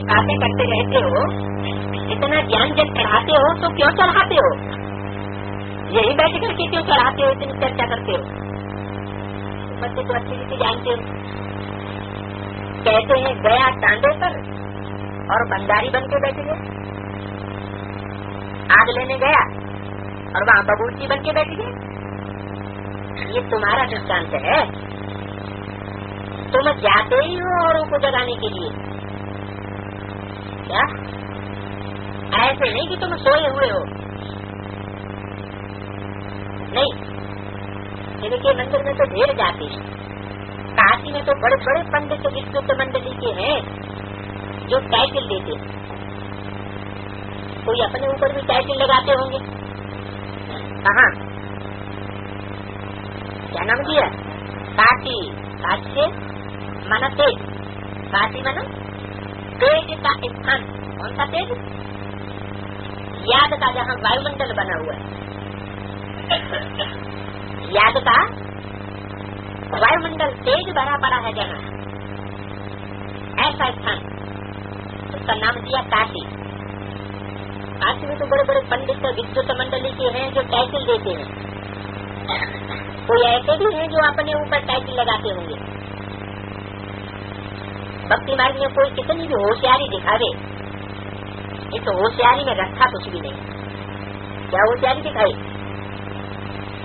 बातें करते रहते हो, इतना ज्ञान जब चढ़ाते हो तो क्यों चढ़ाते हो? यही बैठ करके क्यों चढ़ाते हो, इतनी चर्चा करते हो? बच्चे तो अच्छी रीति जानते हो। कहते हैं गया टांडे पर और बंदारी बन के बैठ गए। आग लेने गया और वहाँ बबूची बन के बैठ गए। ये तुम्हारा दृष्टांत है। तुम जाते ही हो औरों को जगाने के लिए, क्या? ऐसे नहीं कि तुम सोए हुए हो, नहीं। इनके मंदिर में तो ढेर जाते हैं। काशी में तो बड़े बड़े पंडित विस्तृत मंडली के हैं जो टाइटल देते हैं। कोई अपने ऊपर भी टाइटल लगाते होंगे। कहाँ? क्या नाम दिया? काशी। काशी से माना तेज। काशी माना तेज का स्थान। कौन सा तेज? याद का, जहाँ वायुमंडल बना हुआ है। याद का वायुमंडल तेज भरा पड़ा है जहाँ, ऐसा स्थान, उसका नाम दिया काशी। काशी में तो बड़े बड़े पंडित विद्युत मंडली के हैं जो टाइटल देते हैं। कोई ऐसे भी हैं जो अपने ऊपर टाइटल लगाते होंगे। भक्ति मार्ग में कोई कितनी भी होशियारी दिखावे, इस होशियारी में रखा कुछ भी नहीं। क्या होशियारी दिखाई?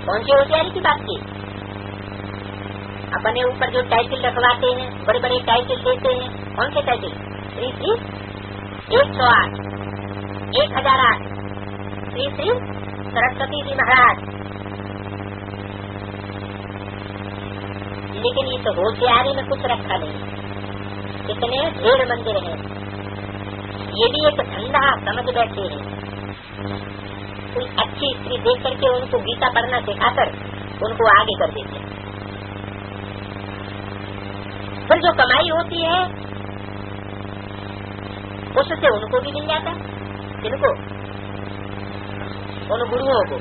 कौन सी होशियारी की बात की? अपने ऊपर जो टाइटल रखवाते हैं, बड़े बड़े टाइटल देते हैं। कौन से टाइटल? श्री श्री 108, 1008, श्री श्री सरस्वती जी महाराज। लेकिन इस होशियारी में कुछ रखा नहीं। कितने ढेर मंदिर हैं, ये भी एक धंधा समझ बैठे हैं। कोई अच्छी स्त्री देख करके उनको गीता पढ़ना सिखाकर उनको आगे कर देते हैं। फिर जो कमाई होती है उससे उनको भी मिल जाता है। किनको? उन गुरुओं को।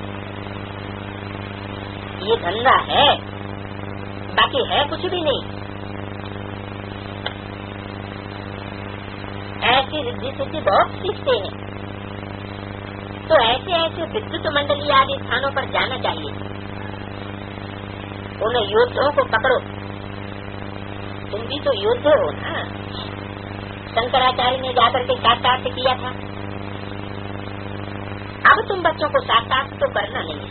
ये धंधा है, बाकी है कुछ भी नहीं। ऐसी रिद्धि सिद्धि बहुत सीखते हैं। तो ऐसे ऐसे विद्युत मंडली आदि स्थानों पर जाना चाहिए। उन योद्धाओं को पकड़ो। तुम भी तो योद्धे हो ना। शंकराचार्य ने जाकर के साक्षात किया था। अब तुम बच्चों को साक्षात तो करना नहीं है।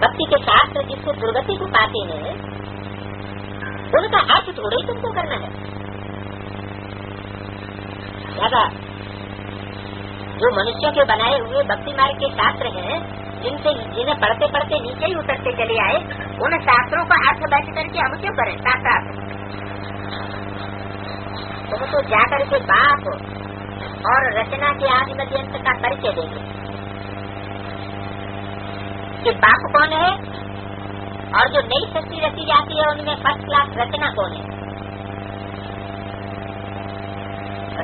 भक्ति के शास्त्र जिससे दुर्गति को पाते हैं उनका अर्थ थोड़ा ही तुमको करना है। ज्यादा जो मनुष्यों के बनाए हुए भक्ति मार्ग के शास्त्र हैं, जिन्हें पढ़ते पढ़ते नीचे ही उतरते चले आए, उन शास्त्रों का अर्थ बैठ करके हम क्यों करें? साक्षात तुम तो जाकर के बाप और रचना के आदि मध्यंतर का परिचय देंगे कि बाप कौन है और जो नई सृष्टि रची जाती है उनमें फर्स्ट क्लास रचना कौन है।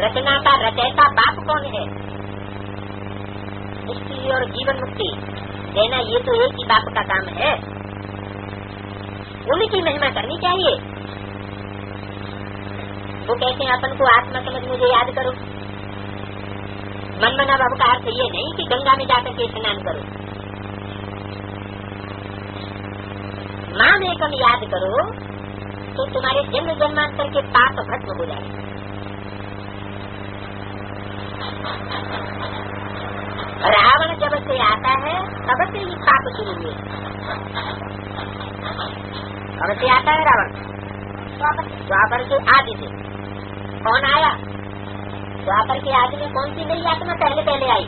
रचना का रचयिता बाप कौन है। मुक्ति और जीवन मुक्ति देना ये तो एक ही बाप का काम है। उनकी महिमा करनी चाहिए। वो कहते हैं अपन को आत्मा समझ मुझे याद करो। मन मना बाबू का अर्थ ये नहीं कि गंगा में जाकर के स्नान करो। मां में कम याद करो तो तुम्हारे जन्म जन्मांतर के पाप भस्म हो जाए। रावण जब से आता है तब से ही पाप शुरू हुए। कब से आता है रावण? द्वापर के आदि से। कौन आया? द्वापर के आदि में कौन सी नई आत्मा पहले पहले आई?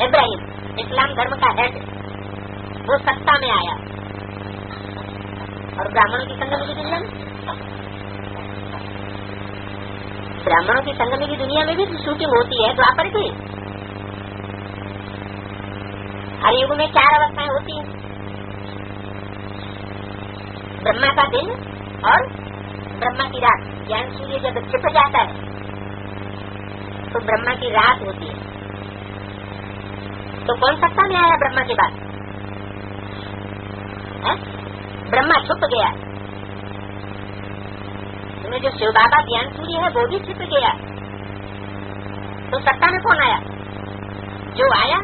इब्राहिम, इस्लाम धर्म का हेड, वो सत्ता में आया। और ब्राह्मणों की संगम की दुनिया में, ब्राह्मणों की संगम की दुनिया में भी शूटिंग होती है द्वापर की। हर युग में 4 अवस्थाएं होती हैं। ब्रह्मा का दिन और ब्रह्मा की रात। ज्ञान सूर्य जब छिप जाता है तो ब्रह्मा की रात होती है। तो कौन सत्ता में आया ब्रह्मा के बाद? ब्रह्मा छुप गया। उसमें जो शिव बाबा ज्ञान सूर्य है वो भी छिप गया, तो सत्ता में कौन आया? जो आया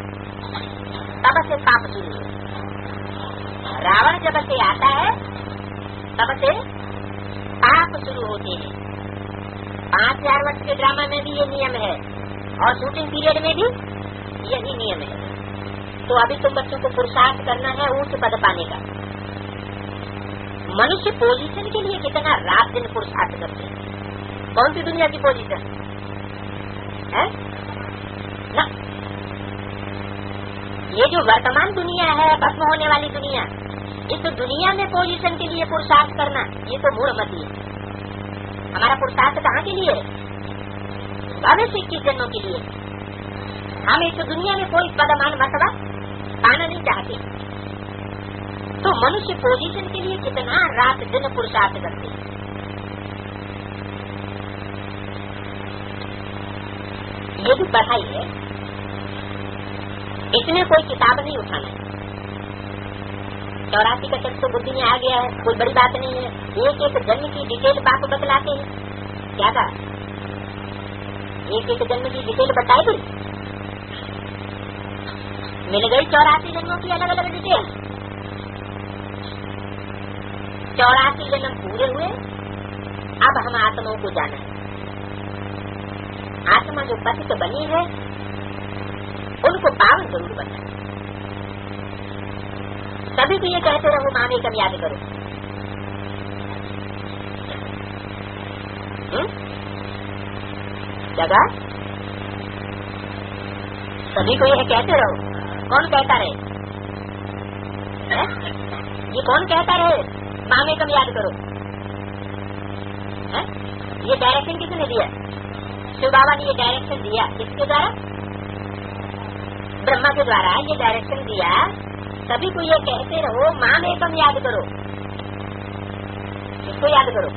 तब से पाप शुरू हुए। रावण जब से आता है तब से पाप शुरू होते हैं। 5000 वर्ष के ड्रामा में भी ये नियम है और शूटिंग पीरियड में भी यही नियम है। तो अभी तुम बच्चों को पुरुषार्थ करना है उच्च पद पाने का। मनुष्य पोजीशन के लिए कितना रात दिन पुरुषार्थ करते हैं। कौन सी दुनिया की पोजीशन है ना? ये जो वर्तमान दुनिया है, भस्म होने वाली दुनिया, इस दुनिया में पोजीशन के लिए पुरुषार्थ करना ये तो मूढ़मती है। हमारा पुरुषार्थ कहाँ के लिए? भविष्य के जन्मों के लिए। हम इस दुनिया में कोई पदमान मर्तबा पाना नहीं चाहते। तो मनुष्य पोजीशन के लिए कितना रात दिन पुरुषार्थ करते हैं। ये भी पढ़ाई है, इसमें कोई किताब नहीं उठाना है। 84 का चक्र तो बुद्धि में आ गया है, कोई बड़ी बात नहीं है। एक एक जन्म की डिटेल बात बतलाते हैं। क्या था? एक एक जन्म की डिटेल बताई थी, मिल गई 84 जन्मों की अलग अलग डिटेल। 84 जन्म पूरे हुए, अब हम आत्माओं को जाना है। आत्मा जो पतित बनी है उनको पावन जरूर बनना है। सभी को ये कहते रहो माँ एकम याद करो। जगह सभी को यह कहते रहो। कौन कहता रहे? ये कौन कहता रहे माँ एकम याद करो? है? ये डायरेक्शन किसने दिया? शिव बाबा ने ये डायरेक्शन दिया। किसके द्वारा? ब्रह्मा के द्वारा ये डायरेक्शन दिया। सभी को ये कहते रहो माँ एकम याद करो। किसको याद करो?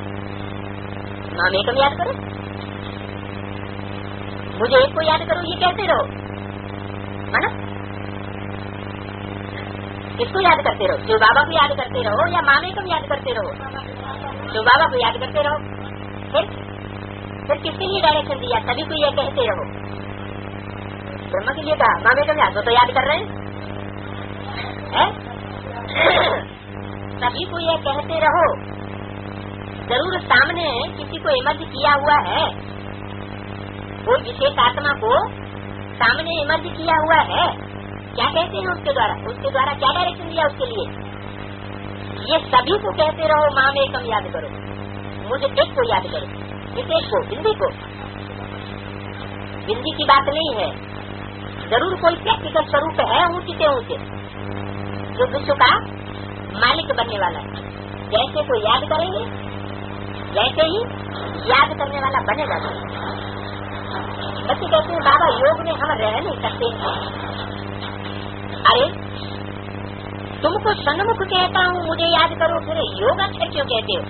माँ एकम याद करो। मुझे एक को याद करो ये कहते रहो, है ना? किसको याद करते रहो? शिव बाबा को याद करते रहो या माँ एकम याद करते रहो? शिव बाबा को याद करते रहो। फिर किसके लिए डायरेक्शन दिया? सभी को ये कहते रहो। ब्रह्मा के लिए कहा माँ एकम याद, तो याद कर रहे हैं। सभी को ये कहते रहो। जरूर सामने किसी को इमर्ज किया हुआ है, कोई विशेष आत्मा को सामने इमर्ज किया हुआ है। क्या कहते हैं उसके द्वारा? उसके द्वारा क्या डायरेक्शन दिया उसके लिए? ये सभी को कहते रहो माँ एकम याद करो। मुझे एक को याद करो। किस एक को? बिंदी को। बिंदी की बात नहीं है, जरूर कोई प्रैक्टिकल स्वरूप है ऊंचे से ऊंचे जो विश्व का मालिक बनने वाला है। जैसे को याद करेंगे वैसे ही याद करने वाला बनेगा। बच्चे कहते हैं बाबा योग में हम रह नहीं सकते। अरे तुमको सन्मुख कहता हूँ मुझे याद करो, फिर योग अक्षर क्यों कहते हो?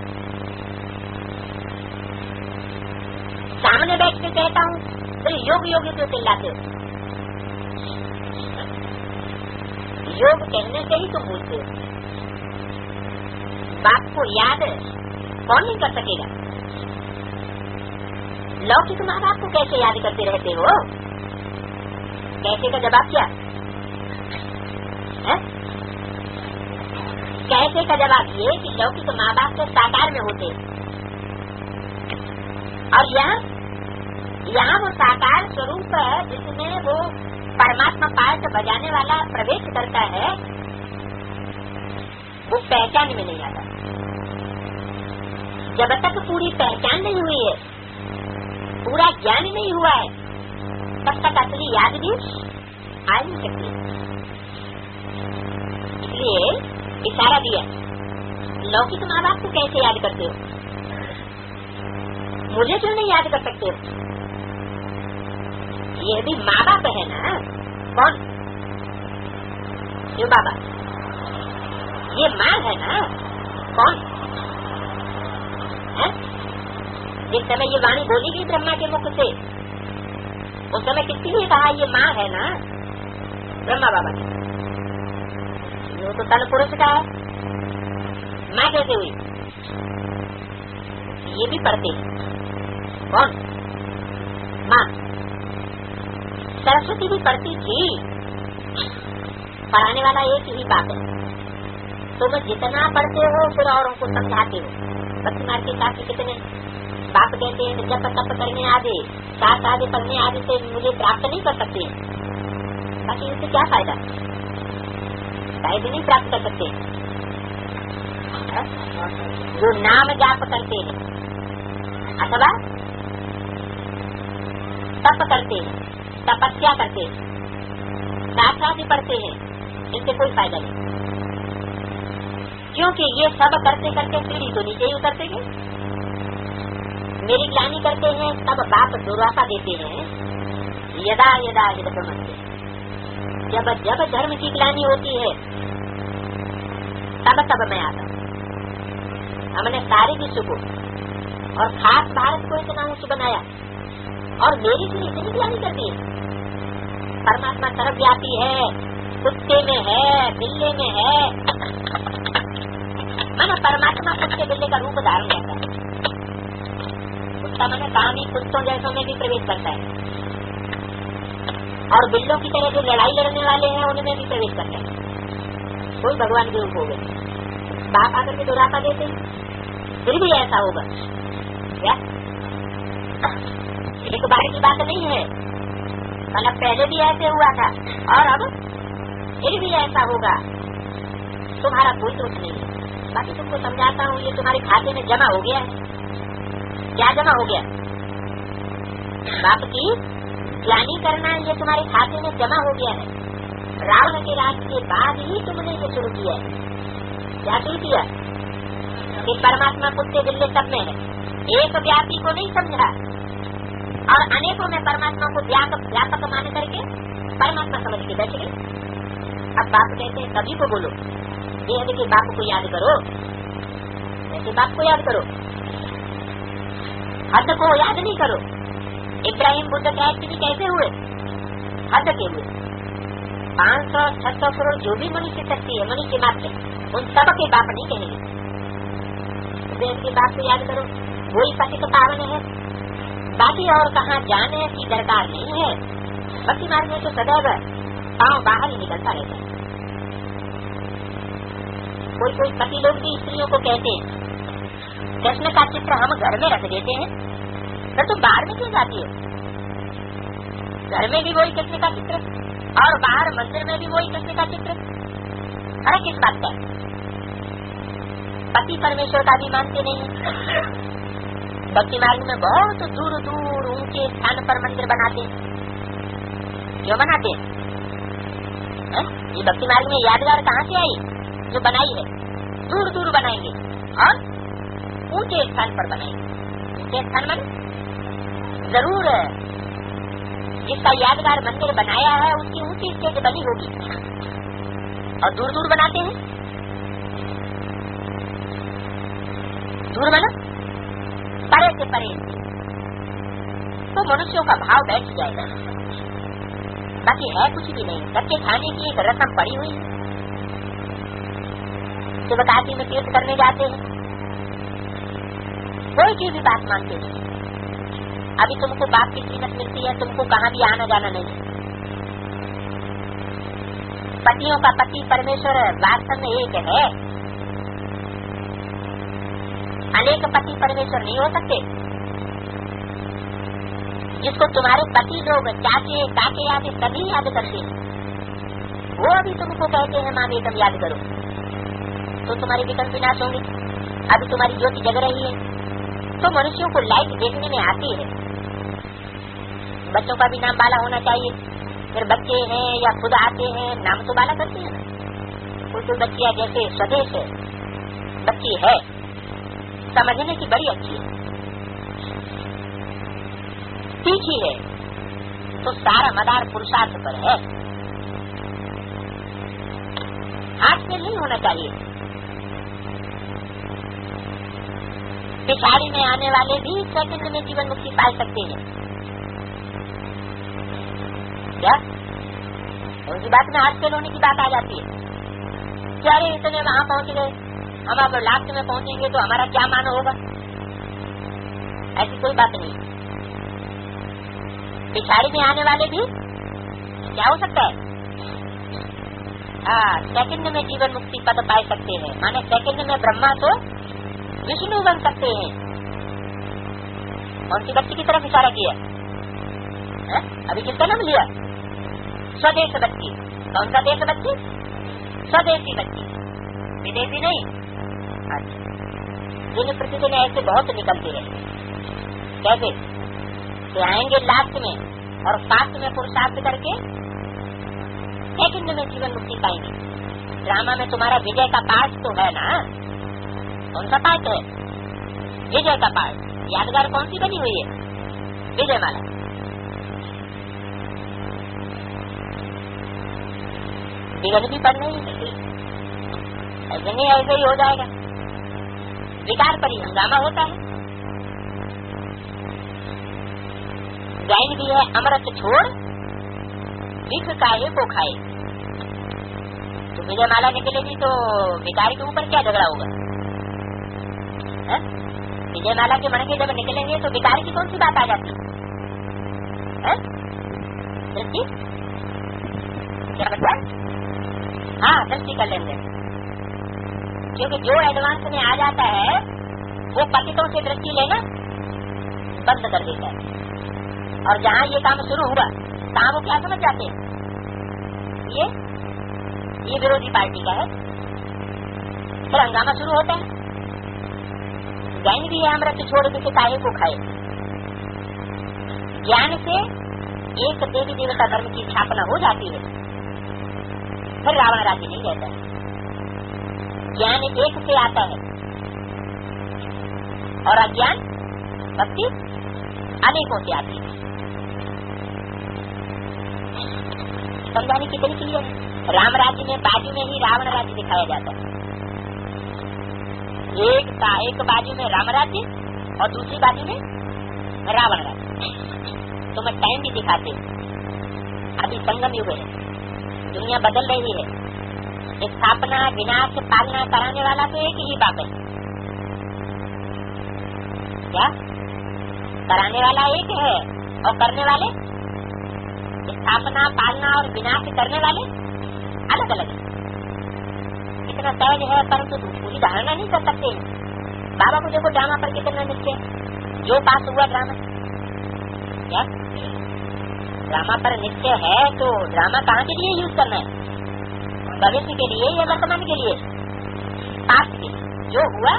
सामने बैठ के कहता हूँ फिर योग योग क्यों चिल्लाते हो? योग कहने से ही तुम भूलते हो। बात को याद कौन नहीं कर सकेगा? लौकिक माँ बाप को कैसे याद करते रहते हो? कैसे का जवाब क्या है? कैसे का जवाब ये कि लौकिक माँ बाप तो साकार में होते और यहाँ वो साकार स्वरूप है जिसमें वो परमात्मा पाठ बजाने वाला प्रवेश करता है, वो पहचान में नहीं आता। जब तक पूरी पहचान नहीं हुई है, पूरा ज्ञान नहीं हुआ है, तब तक असली याद भी आ नहीं सकती। इसलिए इशारा दिया, लौकिक माँ बाप को कैसे याद करते हो? मुझे क्यों नहीं याद कर सकते हो? ये भी माँ बाप है ना। कौन? शिव बाबा। ये माँ है ना। कौन है? जिस समय ये वाणी बोली गई ब्रह्मा के मुख से, उस समय किसके लिए कहा ये माँ है ना? ब्रह्मा बाबा की। वो तो तन पुरुष का है। माँ कैसे हुई? ये भी पढ़ते हैं। कौन? माँ। सरस्वती भी पढ़ती थी। पढ़ाने वाला एक ही बात है, तुम जितना पढ़ते हो फिर औरों को समझाते हो। भक्ति मार्ग के शास्त्र कितने बाप कहते हैं जब तप करने आदि शास्त्र आदि पढ़ने आदि से मुझे प्राप्त नहीं कर सकते, बाकी इससे क्या फायदा, शायद नहीं प्राप्त कर सकते। जो नाम जाप करते हैं अथवा तप करते हैं, तपस्या करते हैं, शास्त्र भी पढ़ते हैं, इससे कोई फायदा नहीं, क्योंकि ये सब करते करते सीढ़ी तो नीचे ही उतरते गए। मेरी ग्लानि करते हैं तब बाप दुर्वासा देते हैं, यदा यदा हितमस्ते, जब जब धर्म की ग्लानि होती है तब तब मैं आता हूँ। हमने सारे विश्व को और खास भारत को इतना ऊंच बनाया और मेरी भी इतनी ग्लानि करती है। परमात्मा सर्वव्यापी है, कुत्ते में है, बिल्ले में है, माना परमात्मा कुत्ते बिल्ले का रूप धारण करता है। कुत्ता माना कामी कुत्तों जैसों में भी प्रवेश करता है और बिल्लों की तरह जो लड़ाई लड़ने वाले हैं उनमें भी प्रवेश करता है। कोई भगवान के रूप हो गए, बाप आकर के दुरापा देते फिर भी ऐसा होगा क्या? एक बार की बात नहीं है, मतलब पहले भी ऐसे हुआ था और अब फिर भी ऐसा होगा। तुम्हारा कोई दोष नहीं है, बाकी तुमको समझाता हूँ, ये तुम्हारे खाते में जमा हो गया है। क्या जमा हो गया? बाप की ग्लानि करना ये तुम्हारे खाते में जमा हो गया है। रावण के राज के बाद ही तुमने ये शुरू किया है। क्या शुरू किया? कि परमात्मा कुत्ते बिल्ले सब में है, एक व्यापी को नहीं समझा और अनेकों में परमात्मा को व्यापक मान करके परमात्मा समझ के बैठ गए। अब बाप कहते हैं सभी को बोलो, ये है कि बाप को याद करो, ऐसे बाप को याद करो, हद को याद नहीं करो। इब्राहिम बुद्ध कहते कैसे हुए? हद के हुए। 500-600 करोड़ जो भी मनुष्य शक्ति है, मनुष्य मात्र, उन सब के बाप नहीं कहेंगे। देश के बाप को याद करो, वही पति का पावन है, बाकी और कहाँ जाने की दरकार नहीं है। भक्ति मार्ग में तो सदैव पाँव बाहर ही निकलता रहता है। कोई पति लोग भी स्त्रियों को कहते हैं कृष्ण का चित्र हम घर में रख देते हैं, तो तुम बाहर में क्यों जाती है? घर में भी वही कृष्ण का चित्र और बाहर मंदिर में भी वही कृष्ण का चित्र, अरे किस बात का? पति परमेश्वर का भी मानते नहीं। भक्ति मार्ग में बहुत दूर दूर ऊंचे स्थान पर मंदिर बनाते हैं। क्यों बनाते हैं? ये भक्ति मार्ग में यादगार कहाँ से आई? जो बनाई है दूर दूर बनाएंगे और ऊंचे स्थान पर बनाएंगे। ऊंचे स्थान में जरूर जिसका यादगार मंदिर बनाया है उसकी ऊंची स्टेज बनी होगी और दूर दूर बनाते हैं। दूर बना परे से परे, तो मनुष्यों का भाव बैठ जाएगा। बाकी है कुछ भी नहीं, सबके खाने की एक रस्म पड़ी हुई है। शिवकाशी में तीर्थ करने जाते हैं, कोई की भी बात मानते नहीं। अभी तुमको बाप की कीमत मिलती है, तुमको कहाँ भी आना जाना नहीं। पतियों का पति परमेश्वर वास्तव में एक है, अनेक पति परमेश्वर नहीं हो सकते। जिसको तुम्हारे पति लोग चाचे काके आदि सभी याद करते हैं, वो अभी तुमको कहते हैं माँ बेटम याद करो, तो तुम्हारे विकल्प विनाश होंगे। अभी तुम्हारी ज्योति जग रही है तो मनुष्यों को लाइट देखने में आती है। बच्चों का भी नाम बाला होना चाहिए, फिर बच्चे हैं या खुद आते हैं नाम तो बाला करते हैं। कोई बच्चियां जैसे स्वदेश है बच्ची है, समझने की बड़ी अच्छी है, तीखी है, तो सारा मदार पुरुषार्थ पर है। हाथ में नहीं होना चाहिए। पिछाड़ी में आने वाले भी सेकंड में जीवन मुक्ति पा सकते हैं। क्या उनकी बात में हाथ फेल होने की बात आ जाती है? अरे इतने वहाँ पहुँच गए, हम अब लास्ट में पहुँचेंगे तो हमारा क्या मान होगा? ऐसी कोई बात नहीं। पिछाड़ी में आने वाले भी क्या हो सकता है, सेकंड में जीवन मुक्ति पद पा सकते हैं, माने सेकंड में ब्रह्मा तो विष्णु बन सकते हैं। कौन सी बच्ची की तरफ इशारा किया है? अभी किसका नाम लिया? स्वदेश बच्ची। कौन सा देश बच्ची? स्वदेशी बच्ची, विदेशी नहीं। अच्छा, दिन प्रतिदिन ऐसे बहुत निकलते रहे। कैसे कि आएंगे लास्ट में और फास्ट में पुरुषार्थ करके सेकंड में जीवन मुक्ति पाएंगे। ड्रामा में तुम्हारा विजय का पार्ट तो है ना। कौन सा पार्ट है? विजय का पार्ट। यादगार कौन सी बनी हुई है? विजय माला। विगत भी पढ़ नहीं, ऐसे नहीं ऐसे ही हो जाएगा। विकार पर ही हंगामा होता है। गायन भी है अमृत छोड़ विख काहे को खाए। तो विजय माला निकलेगी तो विकार के ऊपर क्या झगड़ा होगा? विजय माला के मन के जब निकलेंगे तो विकार की कौन सी बात आ जाती है? दृष्टि क्या बता? हाँ, दृष्टि कर लेंगे। क्योंकि जो एडवांस में आ जाता है वो पतितों से दृष्टि लेना बंद कर देता है। और जहाँ ये काम शुरू हुआ तहाँ वो क्या समझ जाते हैं, ये विरोधी पार्टी का है। फिर हंगामा शुरू होता है। ज्ञान भी है अमृत छोड़ के काहे को खाए। ज्ञान से एक देवी देवता धर्म की स्थापना हो जाती है, फिर रावण राज्य नहीं रहता है। ज्ञान एक से आता है और अज्ञान भक्ति अनेकों से आती है। समझाने की तरीके लिए राम राज्य में बाजू में ही रावण राज्य दिखाया जाता है। एक बाजू में राम राज्य और दूसरी बाजू में रावण राज्य। तो मैं टाइम भी दिखाते। अभी संगम युग है, दुनिया बदल रही है। स्थापना विनाश पालना कराने वाला तो एक ही बाप है। क्या कराने वाला एक है और करने वाले, स्थापना पालना और विनाश करने वाले अलग अलग है। इतना सहज है परंतु पूरी धारणा नहीं कर सकते। बाबा को देखो ड्रामा पर कितना निश्चय, जो पास हुआ ड्रामा। क्या ड्रामा पर निश्चय है तो ड्रामा कहाँ के लिए यूज करना है? भविष्य के लिए या वर्तमान के लिए? पास्ट के लिए। जो हुआ,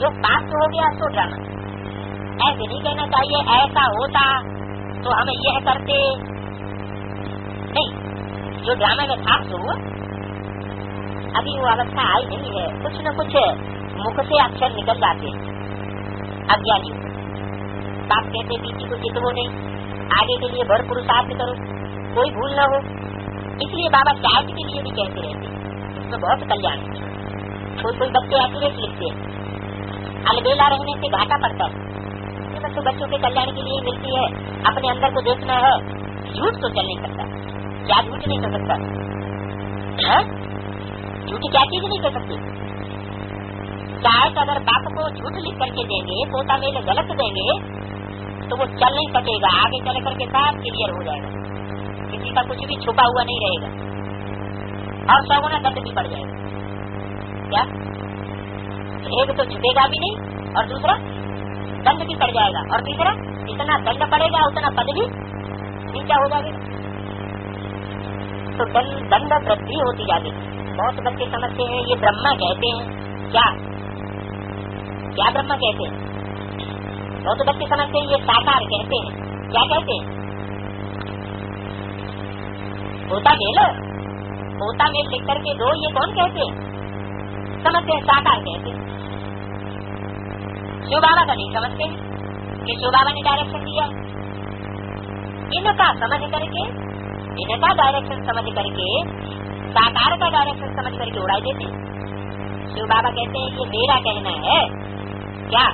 जो पास्ट हो गया तो ड्रामा। ऐसे नहीं कहना चाहिए ऐसा होता तो हम यह करते नहीं। जो ड्रामा में था तो हुआ। अभी वो अवस्था आई नहीं है। कुछ न कुछ मुख से अक्षर निकल जाते अज्ञानी। बाप कहते बीती को चितवो नहीं, आगे के लिए भर पुरुषार्थ करो, कोई भूल न हो। इसलिए बाबा चार्ज के लिए भी कहते रहते, उसमें बहुत कल्याण है। कोई बच्चे एक्यूरेट लिखते हैं, अलबेला रहने से घाटा पड़ता है। ये तो बच्चों के कल्याण के लिए मिलती है। अपने अंदर को देखना है। झूठ तो चल नहीं सकता। क्या झूठ नहीं कर सकता? झूठी क्या चीज नहीं कर सकती? शायद अगर बाप को झूठ लिख करके देंगे, पोता मेल गलत देंगे तो वो चल नहीं सकेगा। आगे चल करके सब क्लियर हो जाएगा, किसी का कुछ भी छुपा हुआ नहीं रहेगा और 100 गुना दंड भी बढ़ जाएगा। क्या एक तो छुपेगा भी नहीं और दूसरा दंड भी पड़ जाएगा और तीसरा जितना दंड पड़ेगा उतना पद भी नीचा हो जाएगा। तो दंड वृद्धि होती जाएगी। बहुत बच्चे समझते हैं ये ब्रह्मा कहते हैं। क्या क्या ब्रह्मा कहते हैं? बहुत बच्चे समझते हैं ये साकार कहते हैं। क्या कहते हैं? होता मेल लिख करके दो, ये कौन कहते हैं? समझते हैं साकार कहते हैं। शिव बाबा का नहीं समझते कि शिव बाबा ने डायरेक्शन दिया। इनका समझ करके, इनका डायरेक्शन समझ करके, साकार का डायरेक्शन समझ करके उड़ाई देते। शिव बाबा कहते हैं ये मेरा कहना है। क्या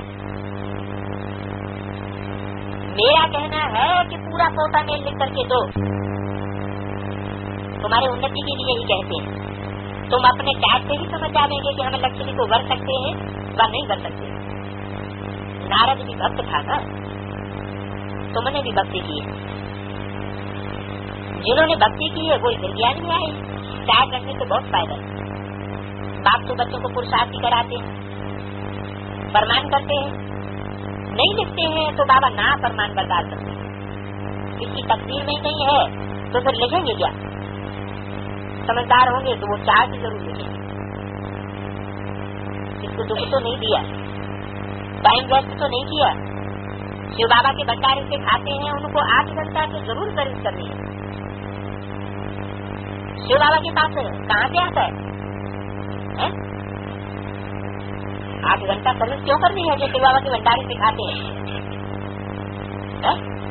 मेरा कहना है कि पूरा पोता मेल लिख करके दो, तुम्हारे उन्नति के लिए ही कहते हैं। तुम अपने चार्ट से ही समझ जाएंगे कि हम लक्ष्मी को वर सकते हैं व नहीं वर सकते। नारद भी भक्त था ना, तुमने भी भक्ति की है। जिन्होंने भक्ति की है वो इधर ज्ञान में आए। चाय करने से बहुत फायदा है। बाप तो बच्चों को पुरुषार्थी कराते हैं, फरमान करते हैं, नहीं लिखते हैं तो बाबा ना फरमान बर्दाश्त करते हैं। किसी तकदीर में नहीं है तो फिर लिखेंगे क्या? समझदार होंगे तो वो चाय भी जरूर लिखेंगे। इसको दुख तो नहीं दिया, टाइम वेस्ट तो नहीं किया। शिव बाबा के भंडारे से खाते हैं, उनको 8 घंटा तो जरूर सर्विस करनी है। शिव बाबा के पास कहाँ से आता है? 8 घंटा सर्विस क्यों करनी है जो शिव बाबा के भंडारे से खाते हैं?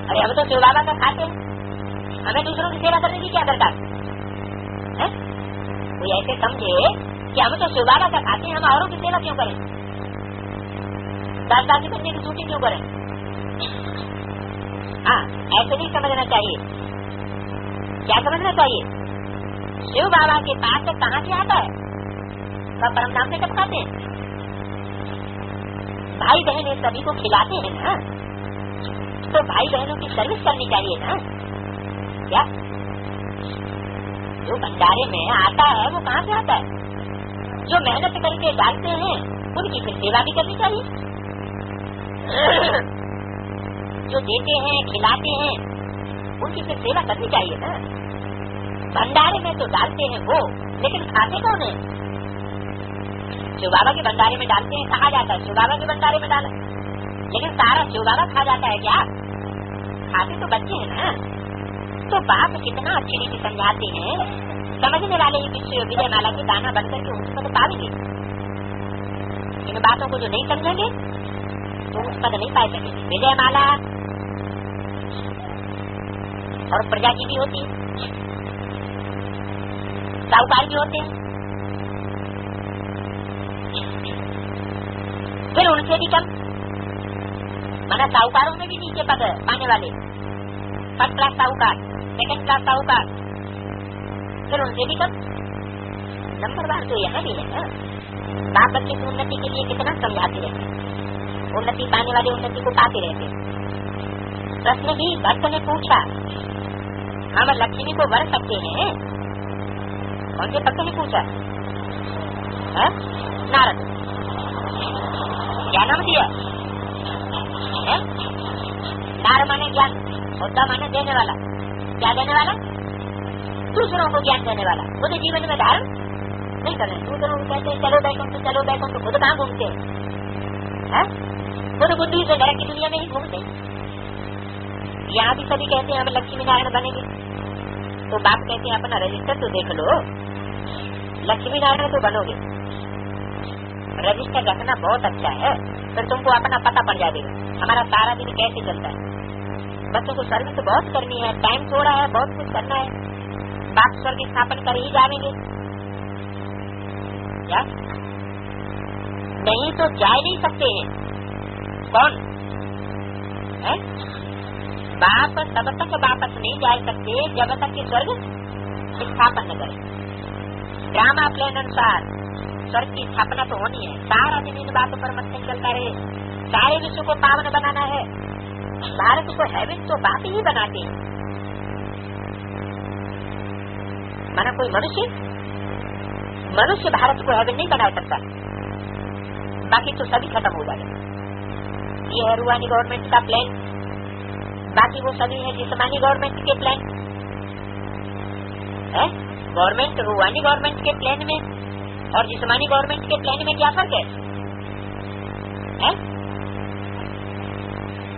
अरे हम तो शिव बाबा का खाते हैं, हमें दूसरों की सेवा करने की क्या दरकार है? कोई ऐसे समझे कि हम तो शिव बाबा का खाते हैं, हम औरों की सेवा क्यों करें? दास-दासी बनने की छुट्टी क्यों करें? हाँ, ऐसे नहीं समझना चाहिए। क्या समझना चाहिए? शिव बाबा के पास कहाँ से आता है? सब परम नाम से कब खाते हैं? भाई बहन सभी को खिलाते हैं ना, तो भाई बहनों की सर्विस करनी चाहिए ना। क्या जो भंडारे में आता है वो कहाँ से आता है? जो मेहनत करके डालते हैं उनकी फिर सेवा भी करनी चाहिए। जो देते हैं खिलाते हैं उनकी फिर सेवा करनी चाहिए ना। भंडारे में तो डालते हैं वो, लेकिन खाते कौन है? शिव बाबा के भंडारे में डालते हैं, कहा जाता है शिव बाबा के भंडारे में डाला, लेकिन सारा शिव बाबा खा जाता है क्या? खाते तो बच्चे हैं ना। तो बाप कितना अच्छी रीति समझाते हैं, समझने वाले ही विजय माला की दाना बनकर के उस पद पाएंगे। इन बातों को जो नहीं समझेंगे तो उस पद नहीं पाए सकेंगे। विजय माला और प्रजा की भी होती है, साहूकार भी होते हैं, फिर उनसे भी कम, माना साहूकारों में भी नीचे पद पाने वाले, फर्स्ट क्लास साहूकार, सेकंड क्लास साहूकार, फिर उनसे भी कम। नंबरवार तो यहाँ भी है ना। बाप बच्चे की उन्नति के लिए कितना समझाते रहते हैं, उन्नति पाने वाले उन्नति को पाते रहते हैं। प्रश्न भी भक्त ने पूछा, हम लक्ष्मी को वर सकते हैं? कौन से भक्त ने पूछा? नारद। क्या नाम दिया? नार माने ज्ञान, होता माने देने वाला। क्या देने वाला? दूसरों को ज्ञान देने वाला। खुद जीवन में धारण नहीं कर रहे। दूसरों को कहते हैं चलो बैठो तो चलो बैठो, तो खुद कहाँ घूमते हैं? खुद बुद्धि से घर की दुनिया में ही घूमते। यहाँ भी सभी कहते हैं हम लक्ष्मी नारायण बनेंगे, तो बाप कहते हैं अपना रजिस्टर तो देख लो, लक्ष्मी नारायण तो बनोगे। रजिस्टर रखना बहुत अच्छा है, फिर तुमको अपना पता पड़ जाएगा हमारा सारा दिन कैसे चलता है। बच्चों को सर्विस बहुत करनी है, टाइम थोड़ा है, बहुत कुछ करना है। बाप स्वर्ग स्थापन कर ही जाएंगे क्या? नहीं तो जा नहीं सकते हैं। कौन है? बाप तब तक वापस नहीं जा सकते जब तक कि स्वर्ग स्थापन न करे। ड्रामा प्लान अनुसार स्वर्ग की स्थापना तो होनी है। सारा दिन इन बातों पर मंथन चलता रहे। सारे विश्व को पावन बनाना है। भारत को हेवन तो बात ही बनाते हैं। माना कोई मनुष्य भारत को हेवन नहीं बना सकता, बाकी तो सभी खत्म हो जाएगा। ये है रूहानी गवर्नमेंट का प्लान, बाकी वो सभी है जिस्मानी गवर्नमेंट के प्लान है। गवर्नमेंट रूहानी गवर्नमेंट के प्लान में और जिस्मानी गवर्नमेंट के प्लान में क्या फर्क है?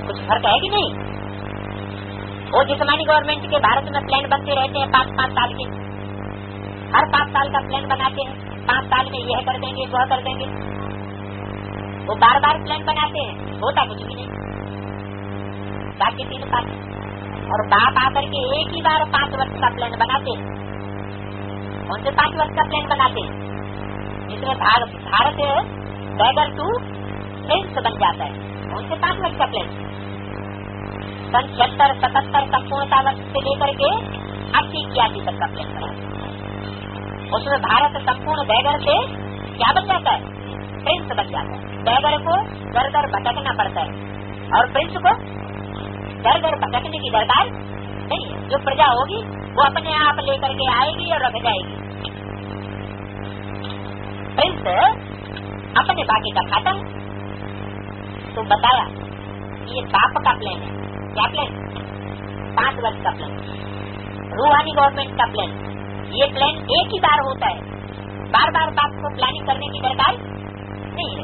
कुछ फर्क है कि नहीं? वो जिस्मानी गवर्नमेंट के भारत में प्लान बनते रहते हैं 5-5 साल के, हर 5 साल का प्लान बनाते हैं। 5 साल में यह कर देंगे वह कर देंगे। वो बार-बार प्लान बनाते हैं, होता कुछ भी नहीं। बाकी 3 साल और बाप आकर के एक ही बार 5 वर्ष का प्लान बनाते हैं। कौन से 5 वर्ष का प्लान बनाते हैं? जिसमें भारत बैगर टू प्रिंस बन जाता है। कौन से 5 वर्ष का प्लान? सन 76-77 संपूर्णता वर्ष से लेकर के 80-81 तक का प्लान बना। उसमें भारत संपूर्ण बैगर से क्या बन जाता है? प्रिंस बन जाता है। बैगर को दर दर भटकना पड़ता है और प्रिंस को दर दर भटकने की दरकार नहीं है। जो प्रजा होगी वो अपने आप लेकर के आएगी और रख जाएगी। प्रिंस अपने बाकी का खाता है। तो बताया ये बाप का प्लान है। क्या प्लान? 5 वर्ष का प्लान, रूहानी गवर्नमेंट का प्लान। ये प्लान एक ही बार होता है, बार बार बाप को प्लानिंग करने की दरकार नहीं है।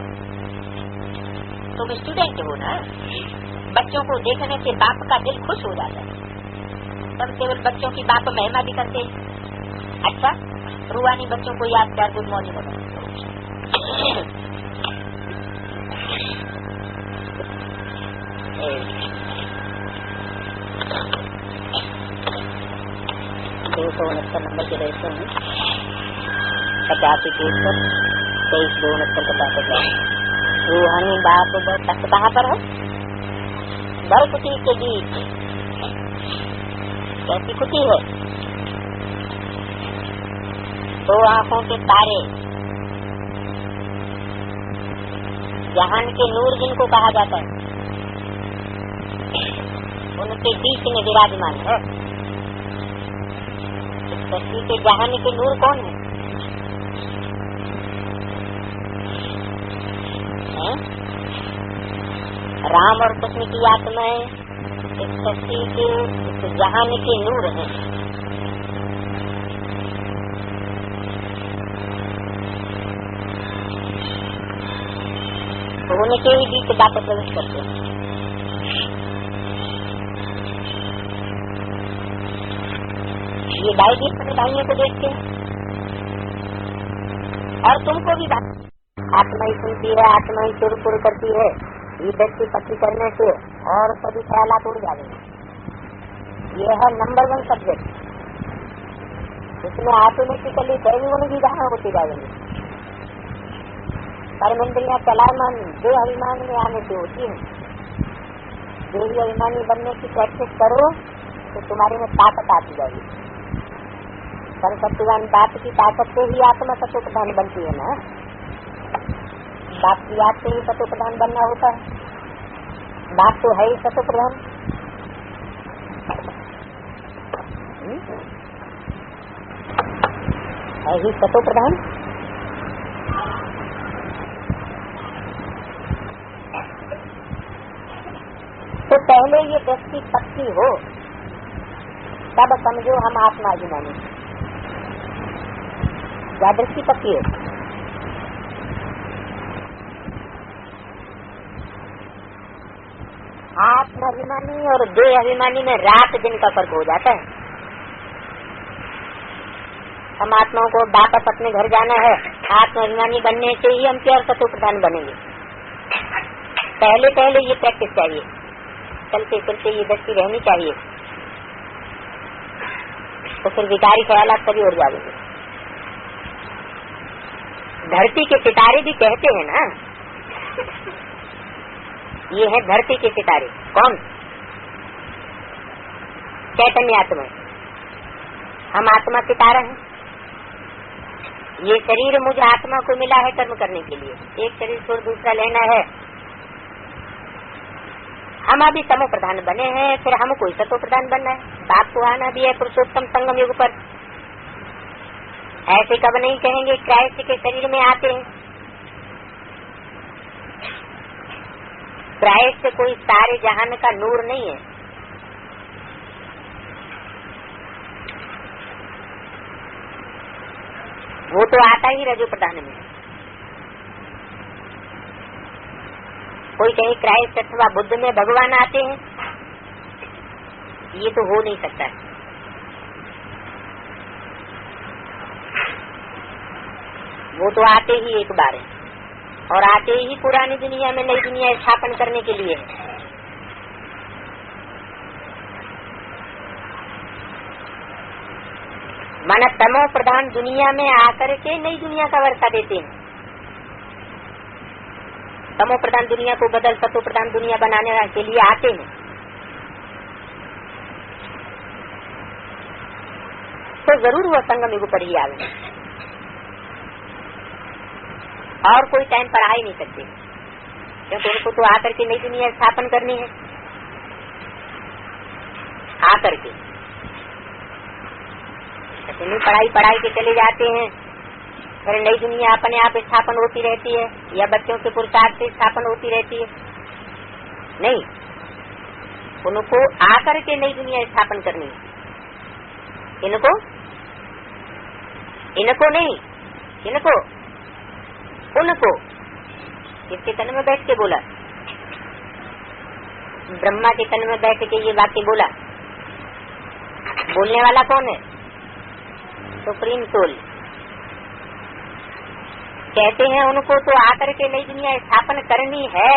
तुम स्टूडेंट हो ना, बच्चों को देखने से बाप का दिल खुश हो जाता है। तब केवल बच्चों की बाप महिमा भी करते हैं। अच्छा, रूहानी बच्चों को याद कर गुड मॉर्निंग होगा। नंबर के रहते हैं 85-23-269 रूहानी बाप तक कहाँ पर है? बरकुटी के बीच। कैसी कुटी है? 2 आंखों के तारे, जहान के नूर जिनको कहा जाता है, उनके बीच में विराजमान है। इस धरती के जहान के नूर कौन है? राम और कृष्ण की आत्माएं इस धरती के इस जहान के नूर हैं। तो उनके ही बीच बात प्रवेश करते हैं। ये भाई भी अपने भाइयों को देखते हैं और तुमको भी आत्मा ही सुनती है, आत्मा ही चुर करती है। ये व्यक्ति पत्नी करने से और सभी ख्यालात उड़ जाएंगे। ये है नंबर 1 सब्जेक्ट। इसमें ऑटोमेटिकली दैवी भी जहाँ होती जाएंगे। कर्मेंद्रियां चलायमान देह अभिमान में आने से होती है। देवी अभिमानी बनने की प्रैक्टिस करो तो तुम्हारे में ताकत आती जाएगी। सत्युवान बाप की ताकत से ही आत्मा सत्व प्रधान बनती है ना। बाप की याद से ही सत्व प्रधान बनना होता है। बाप तो है ही सत्व प्रधान। है ही सत्व प्रधान। तो पहले ये व्यक्ति पक्की हो तब समझो हम आत्मा अभिमानी। क्या दृष्टि पक्की है? आत्मा अभिमानी और देह अभिमानी में रात दिन का फर्क हो जाता है। हम आत्माओं को वापस अपने घर जाना है, आत्मा अभिमानी बनने से ही हम प्यार सत्व प्रधान बनेंगे। पहले ये प्रैक्टिस चाहिए, चलते चलते ये दृष्टि रहनी चाहिए। तो फिर विकारी ख्यालात कभी उड़ जाएंगे। धरती के सितारे भी कहते हैं ना, ये है धरती के सितारे। कौन? चैतन्य आत्मा। हम आत्मा सितारा हैं। ये शरीर मुझे आत्मा को मिला है कर्म करने के लिए। एक शरीर छोड़ दूसरा लेना है। हम अभी तमो प्रधान बने हैं, फिर हमको सतो प्रधान बनना है। बाप को आना भी है पुरुषोत्तम संगम युग पर। ऐसे कब नहीं कहेंगे क्राइस्ट के शरीर में आते हैं। क्राइस्ट कोई सारे जहान का नूर नहीं है। वो तो आता ही रजो प्रधान में। कोई कहे क्राइस्ट अथवा बुद्ध में भगवान आते हैं, ये तो हो नहीं सकता है। वो तो आते ही एक बार है और आते ही पुरानी दुनिया में नई दुनिया स्थापन करने के लिए। माना तमो प्रधान दुनिया में आकर के नई दुनिया का वर्षा देते हैं। तमो प्रधान दुनिया को बदल सतो प्रधान दुनिया बनाने के लिए आते हैं। तो जरूर वह संगम युग पर ही आवे। और कोई टाइम पढ़ा ही नहीं सकते, क्योंकि उनको तो आकर के नई दुनिया स्थापन करनी है। आकर के नहीं पढ़ाई के चले जाते हैं, फिर नई दुनिया अपने आप स्थापन होती रहती है या बच्चों के पुरुषार्थ से स्थापन होती रहती है। नहीं, उनको आकर के नई दुनिया स्थापन करनी है। इनको नहीं, उनको किसके तन में बैठ के बोला? ब्रह्मा के तन में बैठ के ये बातें बोला। बोलने वाला कौन है? Supreme soul. कहते हैं उनको तो आकर के नई दुनिया स्थापन करनी है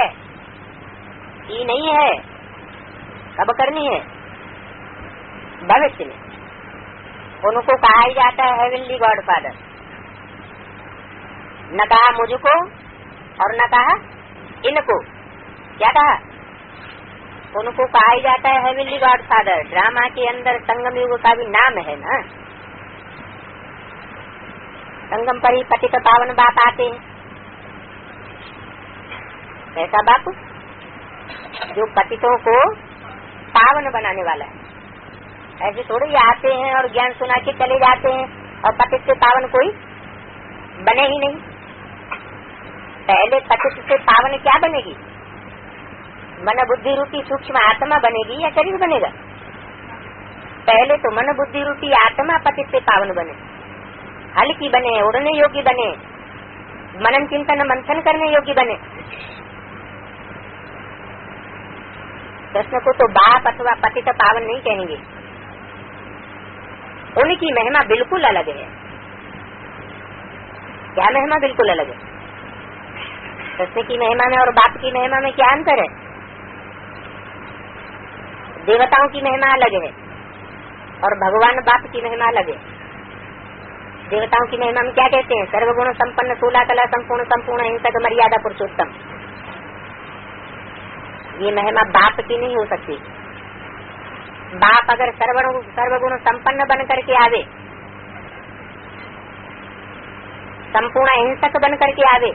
कि नहीं है? कब करनी है? भविष्य में। उनको कहा ही जाता है हेवनली गॉड फादर। न कहा मुझको और न कहा इनको। क्या कहा? उनको कहा ही जाता है हेवनली गॉड फादर। ड्रामा के अंदर संगम युग का भी नाम है ना। संगम पर ही पतित पावन बाप आते हैं। ऐसा बाप जो पतितों को पावन बनाने वाला है। ऐसे थोड़े ही आते हैं और ज्ञान सुना के चले जाते हैं और पतित से पावन कोई बने ही नहीं। पहले पतित से पावन क्या बनेगी? मन बुद्धि रूपी सूक्ष्म आत्मा बनेगी या शरीर बनेगा? पहले तो मन बुद्धि रूपी आत्मा पतित से पावन बने, हल्की बने, उड़ने योग्य बने, मनन चिंतन मंथन करने योग्य बने। कृष्ण को तो बाप अथवा पतित पावन नहीं कहेंगे। उनकी महिमा बिल्कुल अलग है। क्या महिमा बिल्कुल अलग है? कृष्ण की महिमा में और बाप की महिमा में क्या अंतर है? देवताओं की महिमा अलग है और भगवान बाप की महिमा अलग है। देवताओं की महिमा में क्या कहते हैं? सर्वगुण संपन्न, सोलह कला संपूर्ण, संपूर्ण हिंसक, मर्यादा पुरुषोत्तम। ये महिमा बाप की नहीं हो सकती। बाप अगर सर्वगुण संपन्न बन करके आवे, संपूर्ण हिंसक बन करके आवे,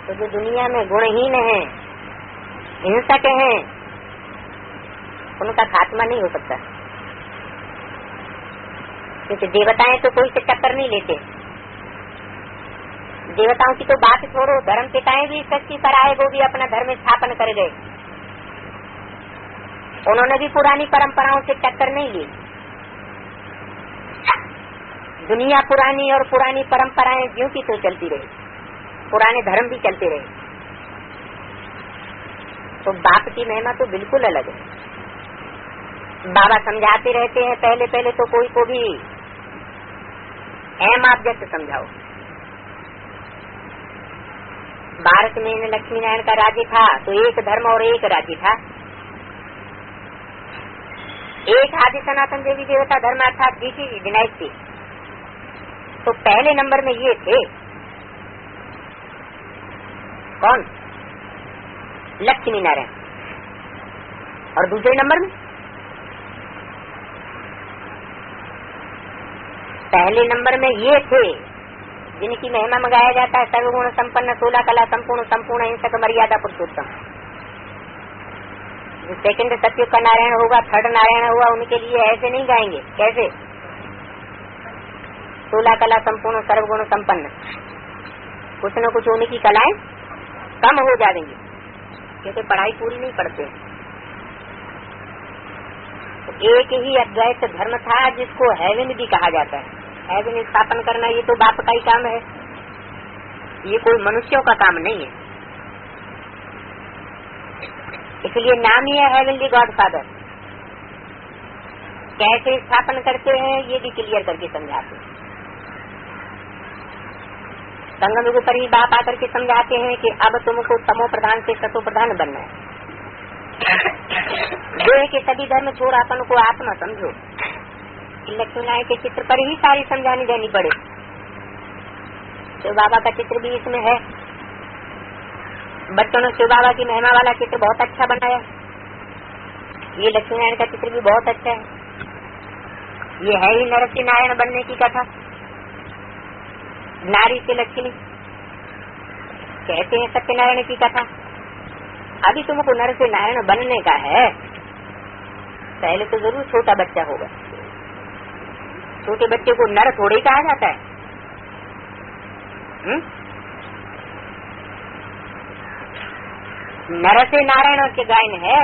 तो जो दुनिया में गुणहीन है, हिंसक हैं, उनका खात्मा नहीं हो सकता। क्योंकि देवताएं तो कोई से टक्कर नहीं लेते। देवताओं की तो बात छोड़ो, धर्म पिताएं भी सच्ची सराय वो भी अपना धर्म स्थापन कर गए। उन्होंने भी पुरानी परंपराओं से टक्कर नहीं ली। दुनिया पुरानी और पुरानी परंपराएं ज्यों की तो चलती रही, पुराने धर्म भी चलते रहे। तो बाप की महिमा तो बिल्कुल अलग है। बाबा समझाते रहते हैं, पहले पहले तो कोई को भी एम ऑब्जेक्ट समझाओ। भारत में लक्ष्मी नारायण का राज्य था तो एक धर्म और एक राज्य था। एक आदि सनातन देवी देवता धर्म अर्थात जीती डिनाइस्टी। तो पहले नंबर में ये थे कौन? लक्ष्मी नारायण। और दूसरे नंबर में पहले नंबर में ये थे जिनकी महिमा में गाया जाता है सर्वगुण संपन्न, सोलह कला संपूर्ण, संपूर्ण हिंसक, मर्यादा पुरुषोत्तम। जो सेकंड सत्युग का नारायण होगा, थर्ड नारायण होगा, उनके लिए ऐसे नहीं गाएंगे। कैसे? सोलह कला संपूर्ण, सर्वगुण संपन्न। कुछ न कुछ उनकी कलाएं कम हो जाएंगी क्योंकि पढ़ाई पूरी नहीं पढ़ते। तो एक ही अद्वैत धर्म था जिसको हेवन भी कहा जाता है। हेवन स्थापन करना ये तो बाप का ही काम है, ये कोई मनुष्यों का काम नहीं है। इसलिए नाम ही है हेवनली गॉड फादर। कैसे स्थापन करते हैं ये भी क्लियर करके समझाते हैं। संगम युग पर ही बाप आकर के समझाते हैं कि अब तुमको तमो प्रधान से सतो प्रधान बनना है। देह के सभी धर्म छोड़ अपन को आत्मा समझो। लक्ष्मी नारायण के चित्र पर ही सारी समझानी देनी पड़े। शिव बाबा का चित्र भी इसमें है। बच्चों ने शिव बाबा की महिमा वाला चित्र बहुत अच्छा बनाया। ये लक्ष्मी नारायण का चित्र भी बहुत अच्छा है। ये है ही नरसिंह नारायण बनने की कथा। नारी से लक्ष्मी, कहते हैं सत्यनारायण की कथा। अभी तुमको नर से नारायण बनने का है, पहले तो जरूर छोटा बच्चा होगा। छोटे बच्चे को नर थोड़े ही कहा जाता है। नर से नारायण के गायन है,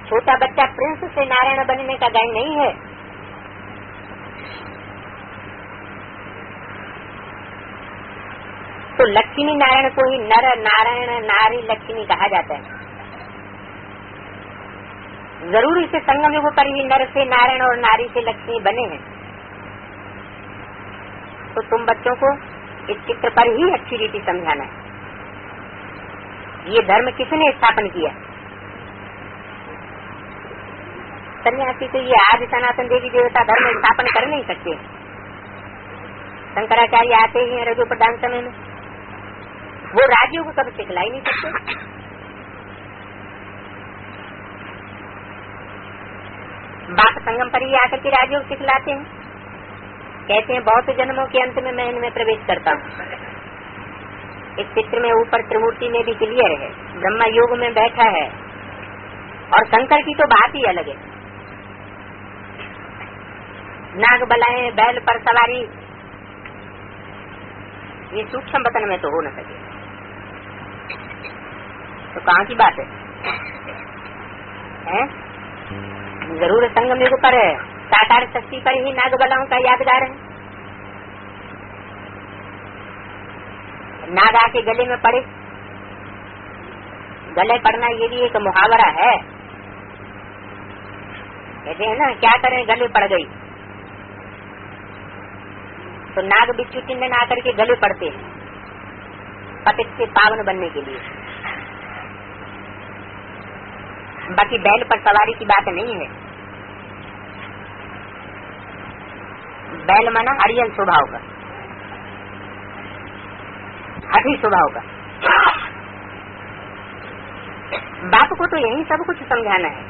छोटा बच्चा प्रिंस से नारायण बनने का गायन नहीं है। तो लक्ष्मी नारायण को ही नर नारायण नारी लक्ष्मी कहा जाता है। जरूर इसे संगम युग पर ही नर से नारायण और नारी से लक्ष्मी बने हैं। तो तुम बच्चों को इस चित्र पर ही अच्छी रीति समझाना है। ये धर्म किसने स्थापन किया? सन्यासी तो ये आज सनातन देवी देवता धर्म स्थापन कर नहीं सकते। शंकराचार्य आते ही रजो प्रधान समय में, वो राज्यों को कभी सिखला ही नहीं सकते। बाप संगम पर ही आकर के राज्यों को सिखलाते हैं। कहते हैं बहुत जन्मों के अंत में मैं इनमें प्रवेश करता हूँ। इस चित्र में ऊपर त्रिमूर्ति में भी क्लियर है, ब्रह्मा योग में बैठा है और शंकर की तो बात ही अलग है। नाग बलाएं, बैल पर सवारी, ये सूक्ष्म वतन में तो हो न सके। तो कहाँ की बात है? जरूर संगम युग पर है, साकार शक्ति पर ही नाग बलाओं का यादगार है। नाग आके गले में पड़े, गले पड़ना ये भी एक मुहावरा है। कहते हैं ना, क्या करें गले पड़ गई, तो नाग बिच्छू चिन्ह आकर के गले पड़ते हैं पतित से पावन बनने के लिए। बाकी बैल पर सवारी की बात नहीं है। बैल माना अड़ियल स्वभाव का, हठी स्वभाव का। बाप को तो यही सब कुछ समझाना है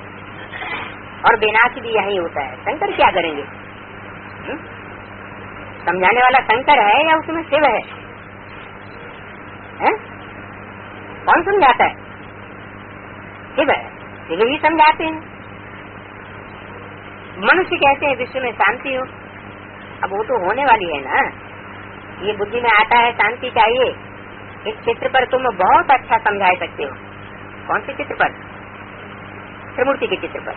और विनाश भी यही होता है। शंकर क्या करेंगे? समझाने वाला शंकर है या उसमें शिव है? कौन समझाता है? शिव है, शिव ही समझाते हैं। मनुष्य कहते हैं विश्व में शांति हो, अब वो तो होने वाली है ना। ये बुद्धि में आता है शांति चाहिए। इस चित्र पर तुम बहुत अच्छा समझा सकते हो। कौन से चित्र पर? त्रिमूर्ति के चित्र पर।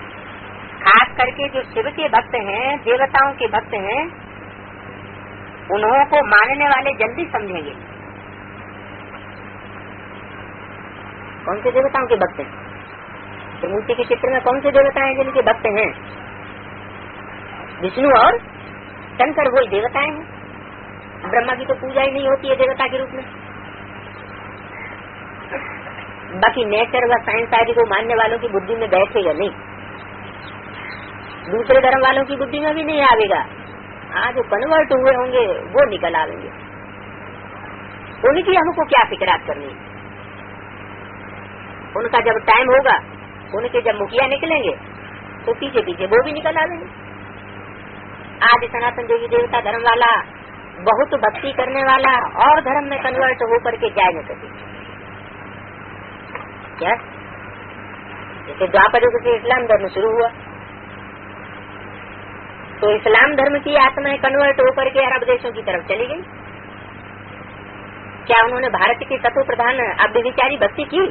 खास करके जो शिव के भक्त हैं, देवताओं के भक्त हैं, उन्हों को मानने वाले जल्दी समझेंगे। कौन से देवताओं के भक्त हैं? त्रिमूर्ति के चित्र में कौन से देवता हैं जिनके भक्त हैं? विष्णु और शंकर, वही देवताएं हैं। ब्रह्मा की तो पूजा ही नहीं होती है देवता के रूप में। बाकी नेचर व साइंस आदि को मानने वालों की बुद्धि में बैठेगा नहीं, दूसरे धर्म वालों की बुद्धि में भी नहीं आवेगा। आज जो कन्वर्ट हुए होंगे वो निकल आवेंगे। उनकी हमको क्या फिक्रात करनी? उनका जब टाइम होगा, उनके जब मुखिया निकलेंगे तो पीछे पीछे वो भी निकल आवेंगे। आज सनातन देवी देवता धर्म वाला, बहुत भक्ति करने वाला और धर्म में कन्वर्ट होकर के जा न सके क्या? जैसे द्वापर युग से इस्लाम धर्म शुरू हुआ, तो इस्लाम धर्म की आत्माएं कन्वर्ट होकर के अरब देशों की तरफ चली गई। क्या उन्होंने भारत की सतो प्रधान अव्यभिचारी भक्ति की?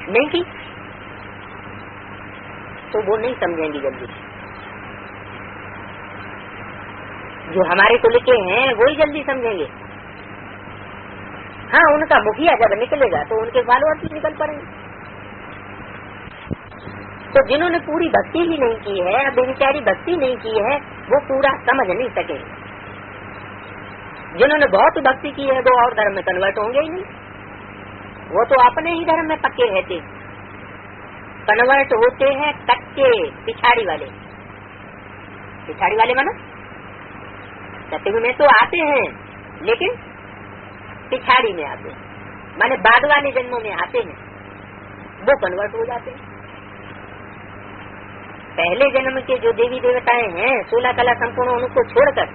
नहीं की। तो वो नहीं समझेंगी जल्दी। जो हमारे कुल के हैं वो ही जल्दी समझेंगे। हाँ, उनका मुखिया जब निकलेगा तो उनके फॉलोअर भी निकल पड़ेंगे। तो जिन्होंने पूरी भक्ति ही नहीं की है, बेचारी भक्ति नहीं की है, वो पूरा समझ नहीं सके। जिन्होंने बहुत भक्ति की है वो और धर्म में कन्वर्ट होंगे ही नहीं, वो तो अपने ही धर्म में पक्के रहते। कन्वर्ट होते हैं कच्चे पिछाड़ी वाले। पिछाड़ी वाले माना सत्युग में तो आते हैं लेकिन पिछाड़ी में आते हैं, माने बाद वाले जन्मों में आते हैं, वो कन्वर्ट हो जाते हैं। पहले जन्म के जो देवी देवताएं हैं 16 कला संपूर्ण, उनको छोड़कर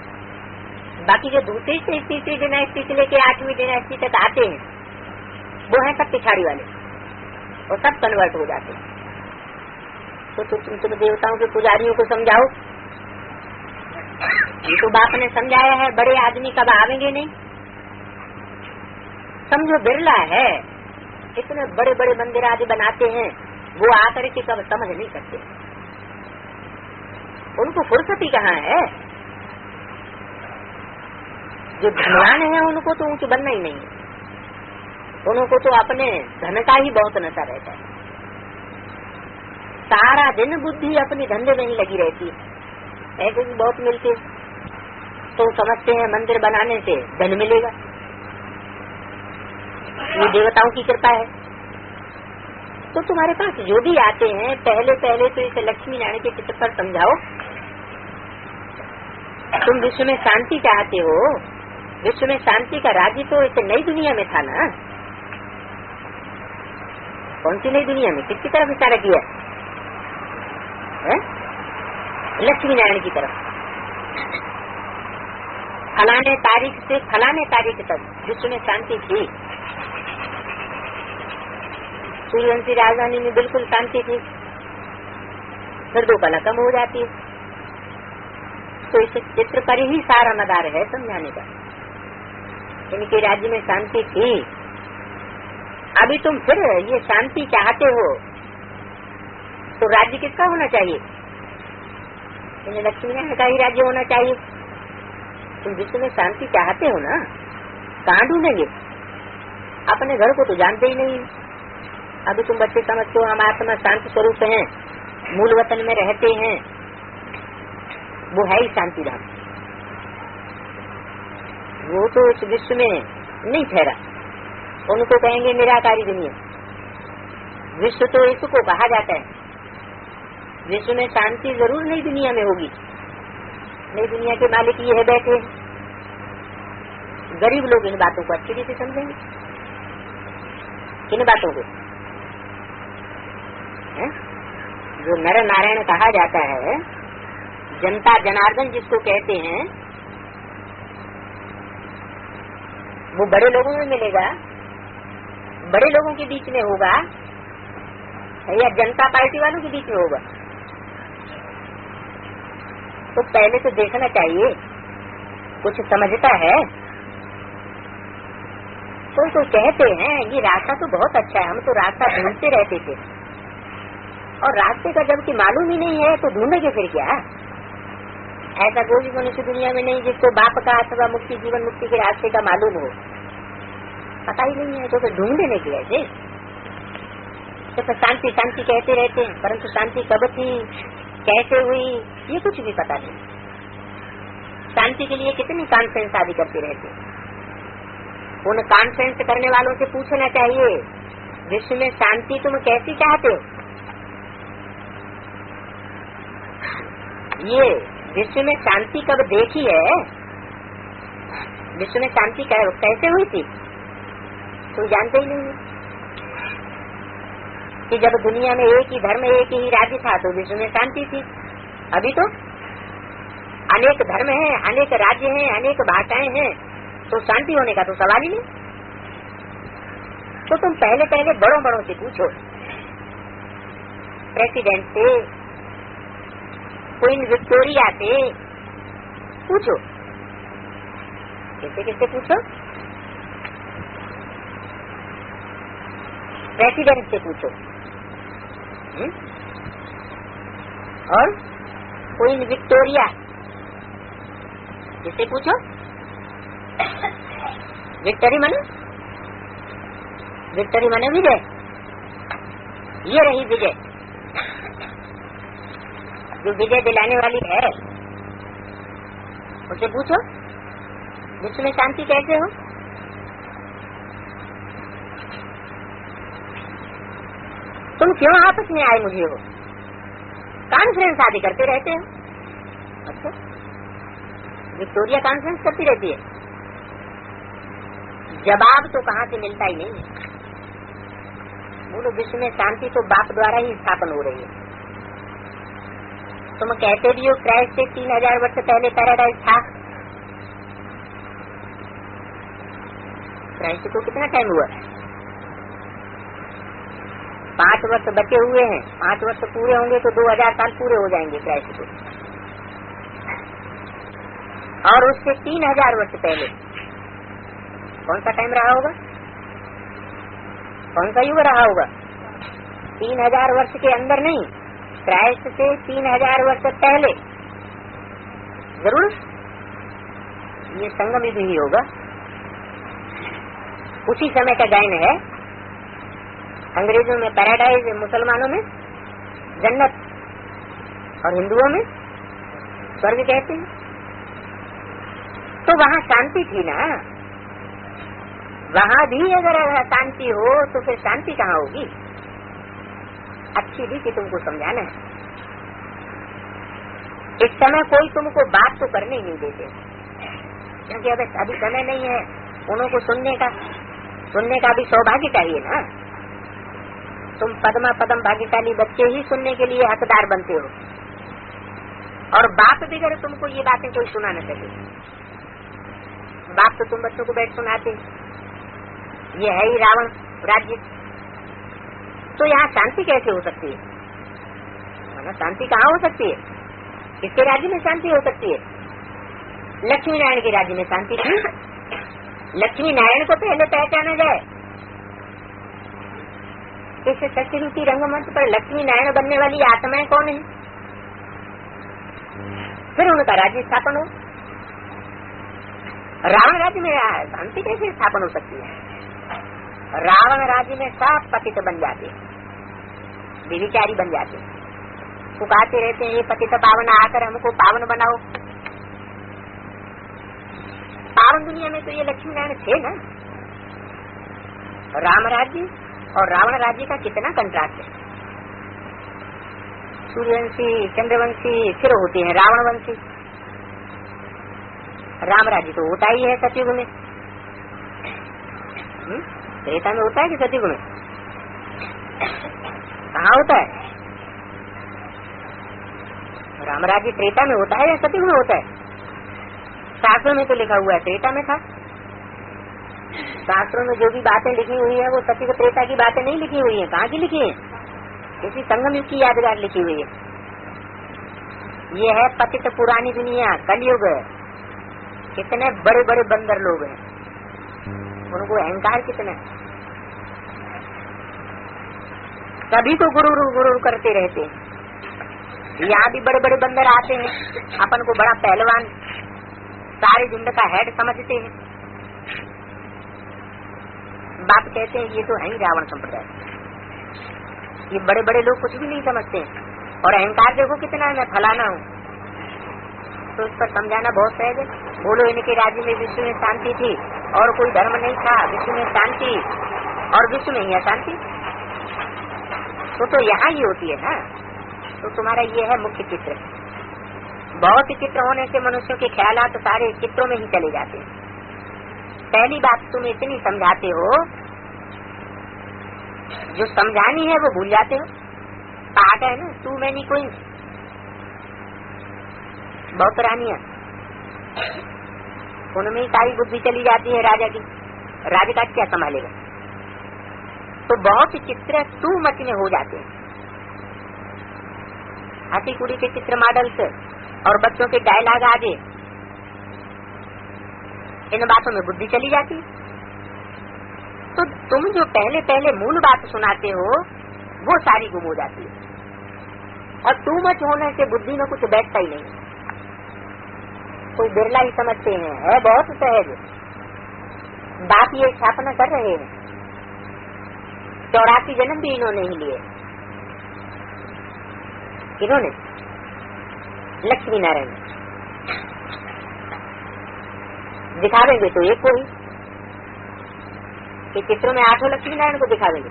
बाकी जो दूसरी से तीसरी डिनास्टी से लेके 8वीं डिनास्टी तक आते हैं वो है सब पिछाड़ी वाले, और सब कन्वर्ट हो जाते हैं। तो तुम देवताओं के पुजारियों को समझाओ, ये तो बाप ने समझाया है, बड़े आदमी कब आवेंगे नहीं। समझो बिरला है, इतने बड़े बड़े मंदिर आदि बनाते हैं, वो आकर के कब समझ नहीं सकते, उनको फुर्सत ही कहाँ है। जो धनवान है उनको तो ऊंच बनना ही नहीं है, उनको तो अपने धन का ही बहुत नशा रहता है। सारा दिन बुद्धि अपनी धंधे में ही लगी रहती है। ऐसे भी बहुत मिलते, तो समझते हैं मंदिर बनाने से धन मिलेगा, ये देवताओं की कृपा है। तो तुम्हारे पास जो भी आते हैं पहले तो इसे लक्ष्मी नारायण के चित्र पर समझाओ। तुम विश्व में शांति चाहते हो, विश्व में शांति का राज्य तो इस नई दुनिया में था ना। कौन सी नई दुनिया में, किसकी तरफ इशारा किया है? लक्ष्मी नारायण की तरफ। फलाने तारीख से फलाने तारीख तक विश्व में शांति थी, सूर्यवंशी राजधानी में बिल्कुल शांति थी, फिर 2 कला कम हो जाती है। तो इस चित्र पर ही सारा मदार है समझाने का। इनके राज्य में शांति थी, अभी तुम फिर ये शांति चाहते हो, तो राज्य किसका होना चाहिए? इन्हें लक्ष्मी नारायण का ही राज्य होना चाहिए। तुम विश्व में शांति चाहते हो ना, कहाँ ढूंढेंगे? अपने घर को तो जानते ही नहीं। अभी तुम बच्चे समझते हो हम आत्मा शांति स्वरूप हैं, मूल वतन में रहते हैं, वो है ही शांति धाम। वो तो इस विश्व में नहीं ठहरा, उनको कहेंगे निराकारी दुनिया। विश्व तो इसको कहा जाता है। विश्व में शांति जरूर नई दुनिया में होगी। नई दुनिया के मालिक ये है बैठे, गरीब लोग इन बातों को अच्छी रीति समझेंगे। किन बातों को? जो नर नारायण कहा जाता है, जनता जनार्दन जिसको कहते हैं, वो बड़े लोगों में मिलेगा, बड़े लोगों के बीच में होगा या जनता पार्टी वालों के बीच में होगा? तो पहले तो देखना चाहिए कुछ समझता है। तो कहते हैं ये रास्ता तो बहुत अच्छा है, हम तो रास्ता ढूंढते रहते थे, और रास्ते का जबकि मालूम ही नहीं है तो ढूंढेंगे फिर क्या? ऐसा कोई भी मनुष्य दुनिया में नहीं जिसको बाप का अथवा मुक्ति जीवन मुक्ति के रास्ते का मालूम हो, पता ही नहीं है, तो फिर ढूंढने निकले ऐसे। तो शांति शांति कहते रहते हैं, परंतु शांति कब थी, कैसे हुई, ये कुछ भी पता नहीं। शांति के लिए कितनी कॉन्फ्रेंस आदि करते रहते हैं। उन कॉन्फ्रेंस करने वालों से पूछना चाहिए विश्व में शांति तुम कैसी चाहते हो? ये विश्व में शांति कब देखी है, विश्व में शांति कैसे हुई थी, कोई जानते ही नहीं है। कि जब दुनिया में एक ही धर्म एक ही राज्य था तो विश्व में शांति थी। अभी तो अनेक धर्म हैं, अनेक राज्य हैं, अनेक भाषाएं हैं, तो शांति होने का तो सवाल ही नहीं। तो तुम पहले बड़ों बड़ों से पूछो, प्रेसिडेंट से, क्वीन विक्टोरिया से पूछो, किससे किससे पूछो? प्रेसिडेंट से पूछो, और क्वीन विक्टोरिया किससे पूछो? विक्टरी मने विजय, ये रही विजय, जो विजय दिलाने वाली है, उसे पूछो विश्व में शांति कैसे हो। तुम क्यों आपस में आए मुझे हो? कॉन्फ्रेंस आदि करते रहते हो। अच्छा, विक्टोरिया कॉन्फ्रेंस करती रहती है, जवाब तो कहाँ से मिलता ही नहीं है। बोलो विश्व में शांति तो बाप द्वारा ही स्थापन हो रही है। तुम कहते भी हो क्राइस्ट से 3000 वर्ष पहले पैराडाइज था, प्रायश्चित को कितना टाइम हुआ? 5 वर्ष बचे हुए हैं। 5 वर्ष पूरे होंगे तो 2000 साल पूरे हो जाएंगे प्रायश्चित को। और उससे 3000 वर्ष पहले कौन सा टाइम रहा होगा? कौन सा युग रहा होगा? 3000 वर्ष के अंदर नहीं, प्रायश्चित से 3000 वर्ष पहले जरूर ये संगम युग ही होगा। उसी समय का गायन है। अंग्रेजों में पैराडाइज, मुसलमानों में जन्नत और हिंदुओं में स्वर्ग कहते हैं। तो वहाँ शांति थी ना। वहाँ भी अगर शांति हो तो फिर शांति कहाँ होगी? अच्छी भी कि तुमको समझाना है। इस समय कोई तुमको बात तो करने ही नहीं देते, क्योंकि अभी समय नहीं है उनको सुनने का भी सौभाग्य चाहिए ना। तुम पद्मा पदम भाग्यशाली बच्चे ही सुनने के लिए हकदार बनते हो, और बाप बिगड़ तुमको ये बातें कोई सुना न सके। बाप तो तुम बच्चों को बैठ सुनाते, ये है ही रावण राज्य। तो यहाँ शांति कैसे हो सकती है? शांति कहाँ हो सकती है? किसके राज्य में शांति हो सकती है? लक्ष्मी नारायण के राज्य में शांति थी। लक्ष्मी नारायण को पहले पहचाना जाए। इस सत्यरूपी रंगमंच पर लक्ष्मी नारायण बनने वाली आत्माएं कौन है? फिर उनका राज्य स्थापन हो। रावण राज्य में शांति कैसे स्थापन हो सकती है? रावण राज्य में सब पतित बन जाते, व्यभिचारी बन जाते, पुकारते रहते हैं ये पतित पावन आकर हमको पावन बनाओ। पावन दुनिया में तो ये लक्ष्मी नारायण थे ना। राम राज्य और रावण राज्य का कितना कंट्रास्ट है। सूर्यवंशी, चंद्रवंशी फिर होते हैं रावणवंशी। राम राज्य तो होता ही है सतयुग में। त्रेता में होता है कि सतयुग में? कहाँ होता है? राम राज्य त्रेता में होता है या सतयुग में होता है? शास्त्रों में तो लिखा हुआ है त्रेता में था। शास्त्रों में जो भी बातें लिखी हुई है वो सतयुग त्रेता की बातें नहीं लिखी हुई है। कहाँ की लिखी है? किसी संगम युग की यादगार लिखी हुई है। ये है पतित पुरानी दुनिया, कलयुग। कितने बड़े बड़े बंदर लोग हैं, उनको अहंकार कितना है। सभी को गुरु गुरु करते रहते हैं। यहाँ भी बड़े बड़े बंदर आते हैं, अपन को बड़ा पहलवान, सारे झुंड का हेड समझते हैं। बाप कहते हैं ये तो है ही रावण संप्रदाय। ये बड़े बड़े लोग कुछ भी नहीं समझते हैं, और अहंकार देखो कितना है, मैं फलाना हूँ। तो इस पर समझाना बहुत सहज है। बोलो इनके राज्य में विश्व में शांति थी और कोई धर्म नहीं था, विश्व में शांति और विश्व में ही अशांति। तो यहाँ ही होती है ना। तो तुम्हारा ये है मुख्य चित्र। बहुत चित्र होने से मनुष्यों के ख्यालात तो सारे चित्रों में ही चले जाते हैं। पहली बात तुम इतनी समझाते हो, जो समझानी है वो भूल जाते हो। कहा है ना, टू मैनी क्वींस, बहुत रानियां, उनमें ही सारी बुद्धि चली जाती है राजा की। राजकाज क्या संभालेगा? तो बहुत चित्र टू मच में हो जाते हैं। हाथी कुड़ी के चित्र मॉडल्स और बच्चों के डायलॉग आगे, इन बातों में बुद्धि चली जाती। तो तुम जो पहले पहले मूल बात सुनाते हो वो सारी गुम हो जाती है, और टू मच होने से बुद्धि में कुछ बैठता ही नहीं। कोई बिरला ही समझते हैं, है बहुत सहज। बाप ये स्थापना कर रहे हैं, 84 जन्म भी इन्होंने ही लिए। इन्होंने लक्ष्मी नारायण दिखावेंगे तो एक को ही, कि चित्रों में 8 लक्ष्मी नारायण को दिखावेंगे।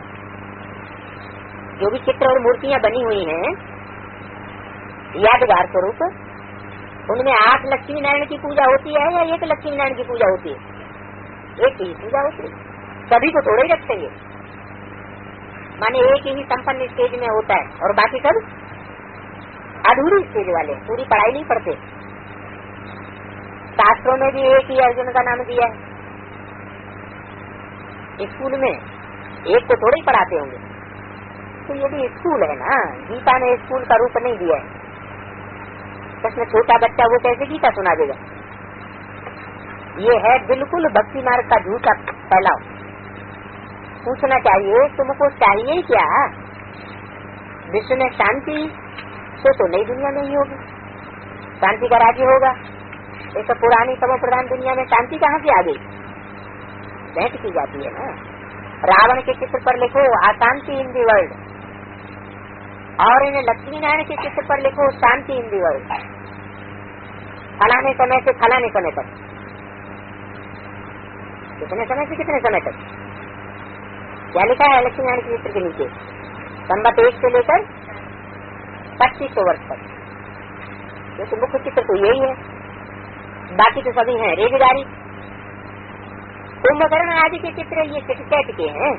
जो भी चित्र और मूर्तियां बनी हुई हैं यादगार स्वरूप, उनमें 8 लक्ष्मी नारायण की पूजा होती है या एक लक्ष्मी नारायण की पूजा होती है? एक ही पूजा होती है। सभी को थोड़े ही रखेंगे, माने एक ही संपन्न स्टेज में होता है और बाकी सब अधूरी स्टेज वाले, पूरी पढ़ाई नहीं पढ़ते। शास्त्रों में भी एक ही अर्जुन का नाम दिया है, स्कूल में एक को थोड़े ही पढ़ाते होंगे। तो ये भी स्कूल है ना, गीता ने स्कूल का रूप नहीं दिया है। उसमें छोटा बच्चा वो कैसे गीता सुना देगा? ये है बिल्कुल भक्ति मार्ग का झूठा फैलाव। पूछना चाहिए तुमको चाहिए क्या? विश्व में शांति तो नई दुनिया में ही होगी, शांति का राज्य होगा। एक पुरानी तमो प्रधान दुनिया में शांति कहाँ से आ गई? भेंट की जाती है ना। रावण के चित्र पर लिखो अशांति इन दी वर्ल्ड, और इन्हें लक्ष्मी नारायण के चित्र पर लिखो शांति इन दी वर्ल्ड। फलाने समय से फलाने समय तक, कितने समय से कितने समय तक क्या लिखा है लक्ष्मी नारायण के चित्र के नीचे? संवत 1 से लेकर 2500 वर्ष तक। तो मुख्य चित्र तो यही है, बाकी तो सभी हैं रेजगारी। कुंभकर्ण आदि के चित्र ये चिटचैट के हैं।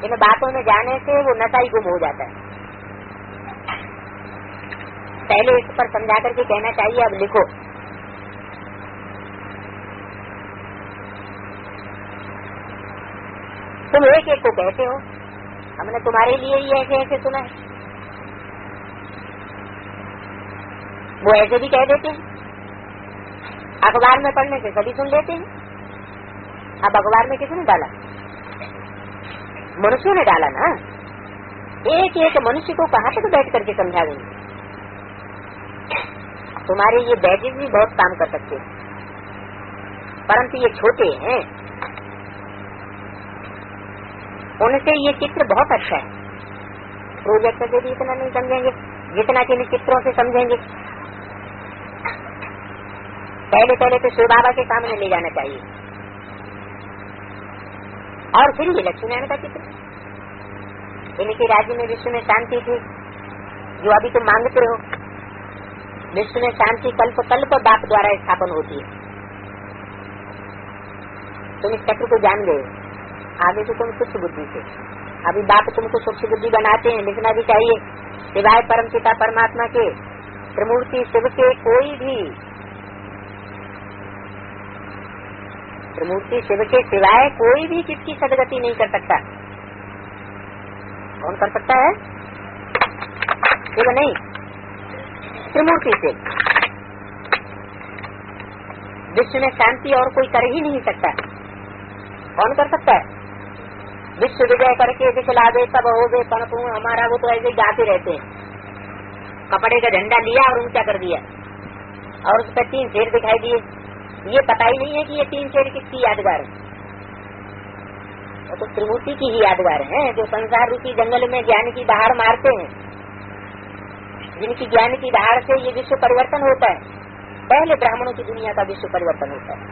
इन बातों में जाने से वो नशा ही गुम हो जाता है। पहले इस पर समझा करके कहना चाहिए, अब लिखो। तुम एक एक को कहते हो, हमने तुम्हारे लिए ही ऐसे ऐसे सुना है। वो ऐसे भी कह देते हैं, अखबार में पढ़ने से सभी सुन लेते हैं। अब अखबार में किसने डाला? मनुष्यों ने डाला ना। एक एक मनुष्य को कहाँ तक बैठ करके समझा देंगे? तुम्हारे ये बैजेज भी बहुत काम कर सकते हैं, परंतु ये छोटे हैं, उनसे ये चित्र बहुत अच्छा है। प्रोजेक्ट से भी इतना नहीं समझेंगे जितना कि इन चित्रों से समझेंगे। पहले पहले तो शिव बाबा के सामने ले जाना चाहिए, और फिर ये लक्ष्मी नारायण का चित्र। इनके राज्य में विश्व में शांति थी, जो अभी तुम मांगते हो। विश्व में शांति कल्प कल्प बाप द्वारा स्थापन होती है। तुम इस चक्र को जान गए, आगे से तुम सूक्ष्म बुद्धि से, अभी बाप तुमको सूक्ष्म बुद्धि बनाते हैं। लिखना भी चाहिए, सिवाय परम पिता परमात्मा के, त्रिमूर्ति शिव के, कोई भी त्रिमूर्ति शिव के सिवाय कोई भी किसकी सदगति नहीं कर सकता। कौन कर सकता है? शिव नहीं, त्रिमूर्ति शिव। विश्व में शांति और कोई कर ही नहीं सकता। कौन कर सकता है? विश्व विजय करके दिखला दे तब हो गए पण तू हमारा, वो तो ऐसे ही गाते रहते हैं। कपड़े का झंडा लिया और ऊंचा कर दिया, और उस पर 3 शेर दिखाई दिए। ये पता ही नहीं है कि ये 3 शेर किसकी यादगार है। तो त्रिमूर्ति की ही यादगार है, जो संसार रूपी जंगल में ज्ञान की दहाड़ मारते हैं, जिनकी ज्ञान की दहाड़ से ये विश्व परिवर्तन होता है। पहले ब्राह्मणों की दुनिया का विश्व परिवर्तन होता है।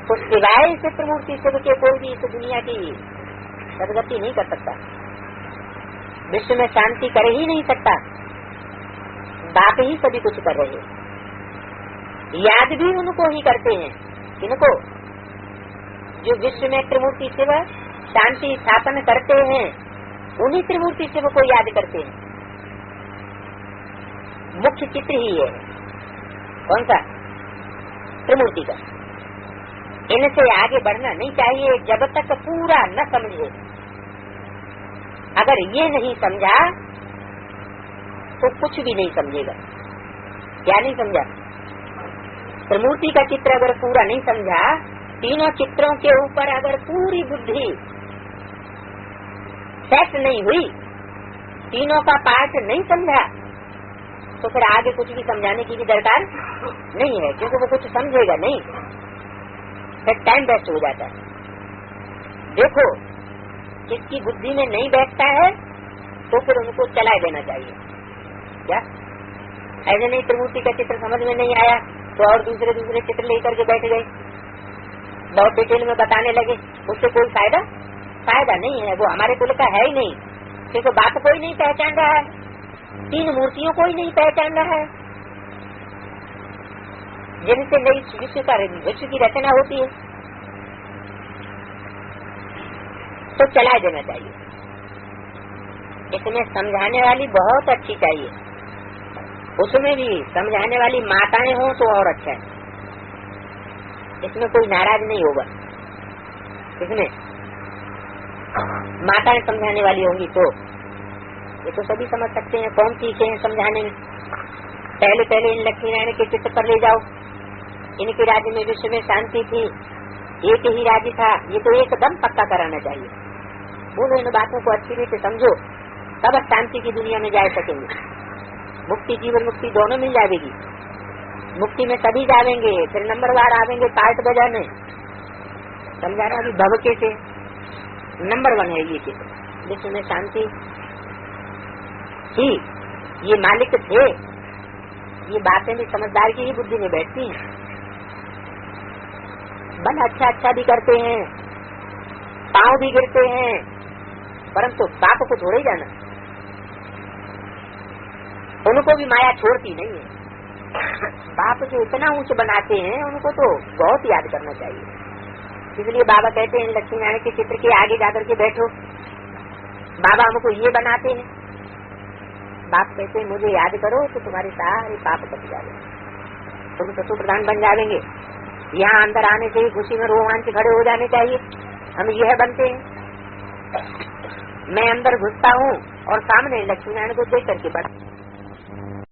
तो सिवाय से त्रिमूर्ति शिव के कोई भी इस दुनिया की सदगति नहीं कर सकता, विश्व में शांति कर ही नहीं सकता। बाप ही सभी कुछ कर रहे हैं। याद भी उनको ही करते हैं, इनको जो विश्व में त्रिमूर्ति शिव शांति स्थापन करते हैं, उन्हीं त्रिमूर्ति शिव को याद करते हैं। मुख्य चित्र ही है कौन सा? त्रिमूर्ति का। इनसे आगे बढ़ना नहीं चाहिए जब तक पूरा न समझे। अगर ये नहीं समझा तो कुछ भी नहीं समझेगा। क्या नहीं समझा? त्रिमूर्ति का चित्र अगर पूरा नहीं समझा, तीनों चित्रों के ऊपर अगर पूरी बुद्धि सेट नहीं हुई, तीनों का पाठ नहीं समझा, तो फिर आगे कुछ भी समझाने की भी दरकार नहीं है, क्योंकि वो कुछ समझेगा नहीं, फिर टाइम वेस्ट हो जाता है। देखो, किसकी बुद्धि में नहीं बैठता है तो फिर उनको चला देना चाहिए। क्या ऐसे नहीं त्रिमूर्ति का चित्र समझ में नहीं आया तो और दूसरे चित्र लेकर के बैठ गए, बहुत डिटेल में बताने लगे, उससे कोई फायदा नहीं है। वो हमारे कुल का है ही नहीं, क्योंकि बात कोई नहीं पहचान रहा है, 3 मूर्तियों को ही नहीं पहचान रहा है जिनसे नई विश्व की रचना होती है। तो चला देना चाहिए। इसमें समझाने वाली बहुत अच्छी चाहिए, उसमें भी समझाने वाली माताएं हों तो और अच्छा है। इसमें कोई नाराज नहीं होगा। इसमें माताएं समझाने वाली होंगी तो ये तो सभी समझ सकते हैं, कौन सीखे हैं समझाने में। पहले पहले इन लक्ष्मी नारायण के चित्र पर ले जाओ, इनके राज्य में विश्व में शांति थी, एक ही राज्य था, ये तो एकदम पक्का कराना चाहिए। बोलो इन बातों को अच्छी रीति समझो, तब शांति की दुनिया में जा सकेंगे। मुक्ति जीवन मुक्ति दोनों मिल जाएगी। मुक्ति में सभी जाएंगे, फिर नंबरवार आवेंगे पार्ट बजाने, समझाना अभी भवके से नंबर 1 है ये कि विश्व में शांति थी, ये मालिक थे, ये बातें भी समझदार की ही बुद्धि में बैठती हैं। बल अच्छा अच्छा भी करते हैं, पांव भी गिरते हैं, परंतु बाप को छोड़ ही जाना, उनको भी माया छोड़ती नहीं है। बाप जो इतना ऊंच बनाते हैं उनको तो बहुत याद करना चाहिए। इसलिए बाबा कहते हैं लक्ष्मी नारायण के चित्र के आगे जाकर के बैठो, बाबा हमको ये बनाते हैं। बाप कहते हैं मुझे याद करो तो तुम्हारे सारे पाप कट जाएंगे, तुम सतु प्रधान बन जाएंगे। यहाँ अंदर आने से ही खुशी में रोमांच खड़े हो जाने चाहिए, हम यह बनते हैं। मैं अंदर घुसता हूँ और सामने लक्ष्मी नारायण को देख करके बस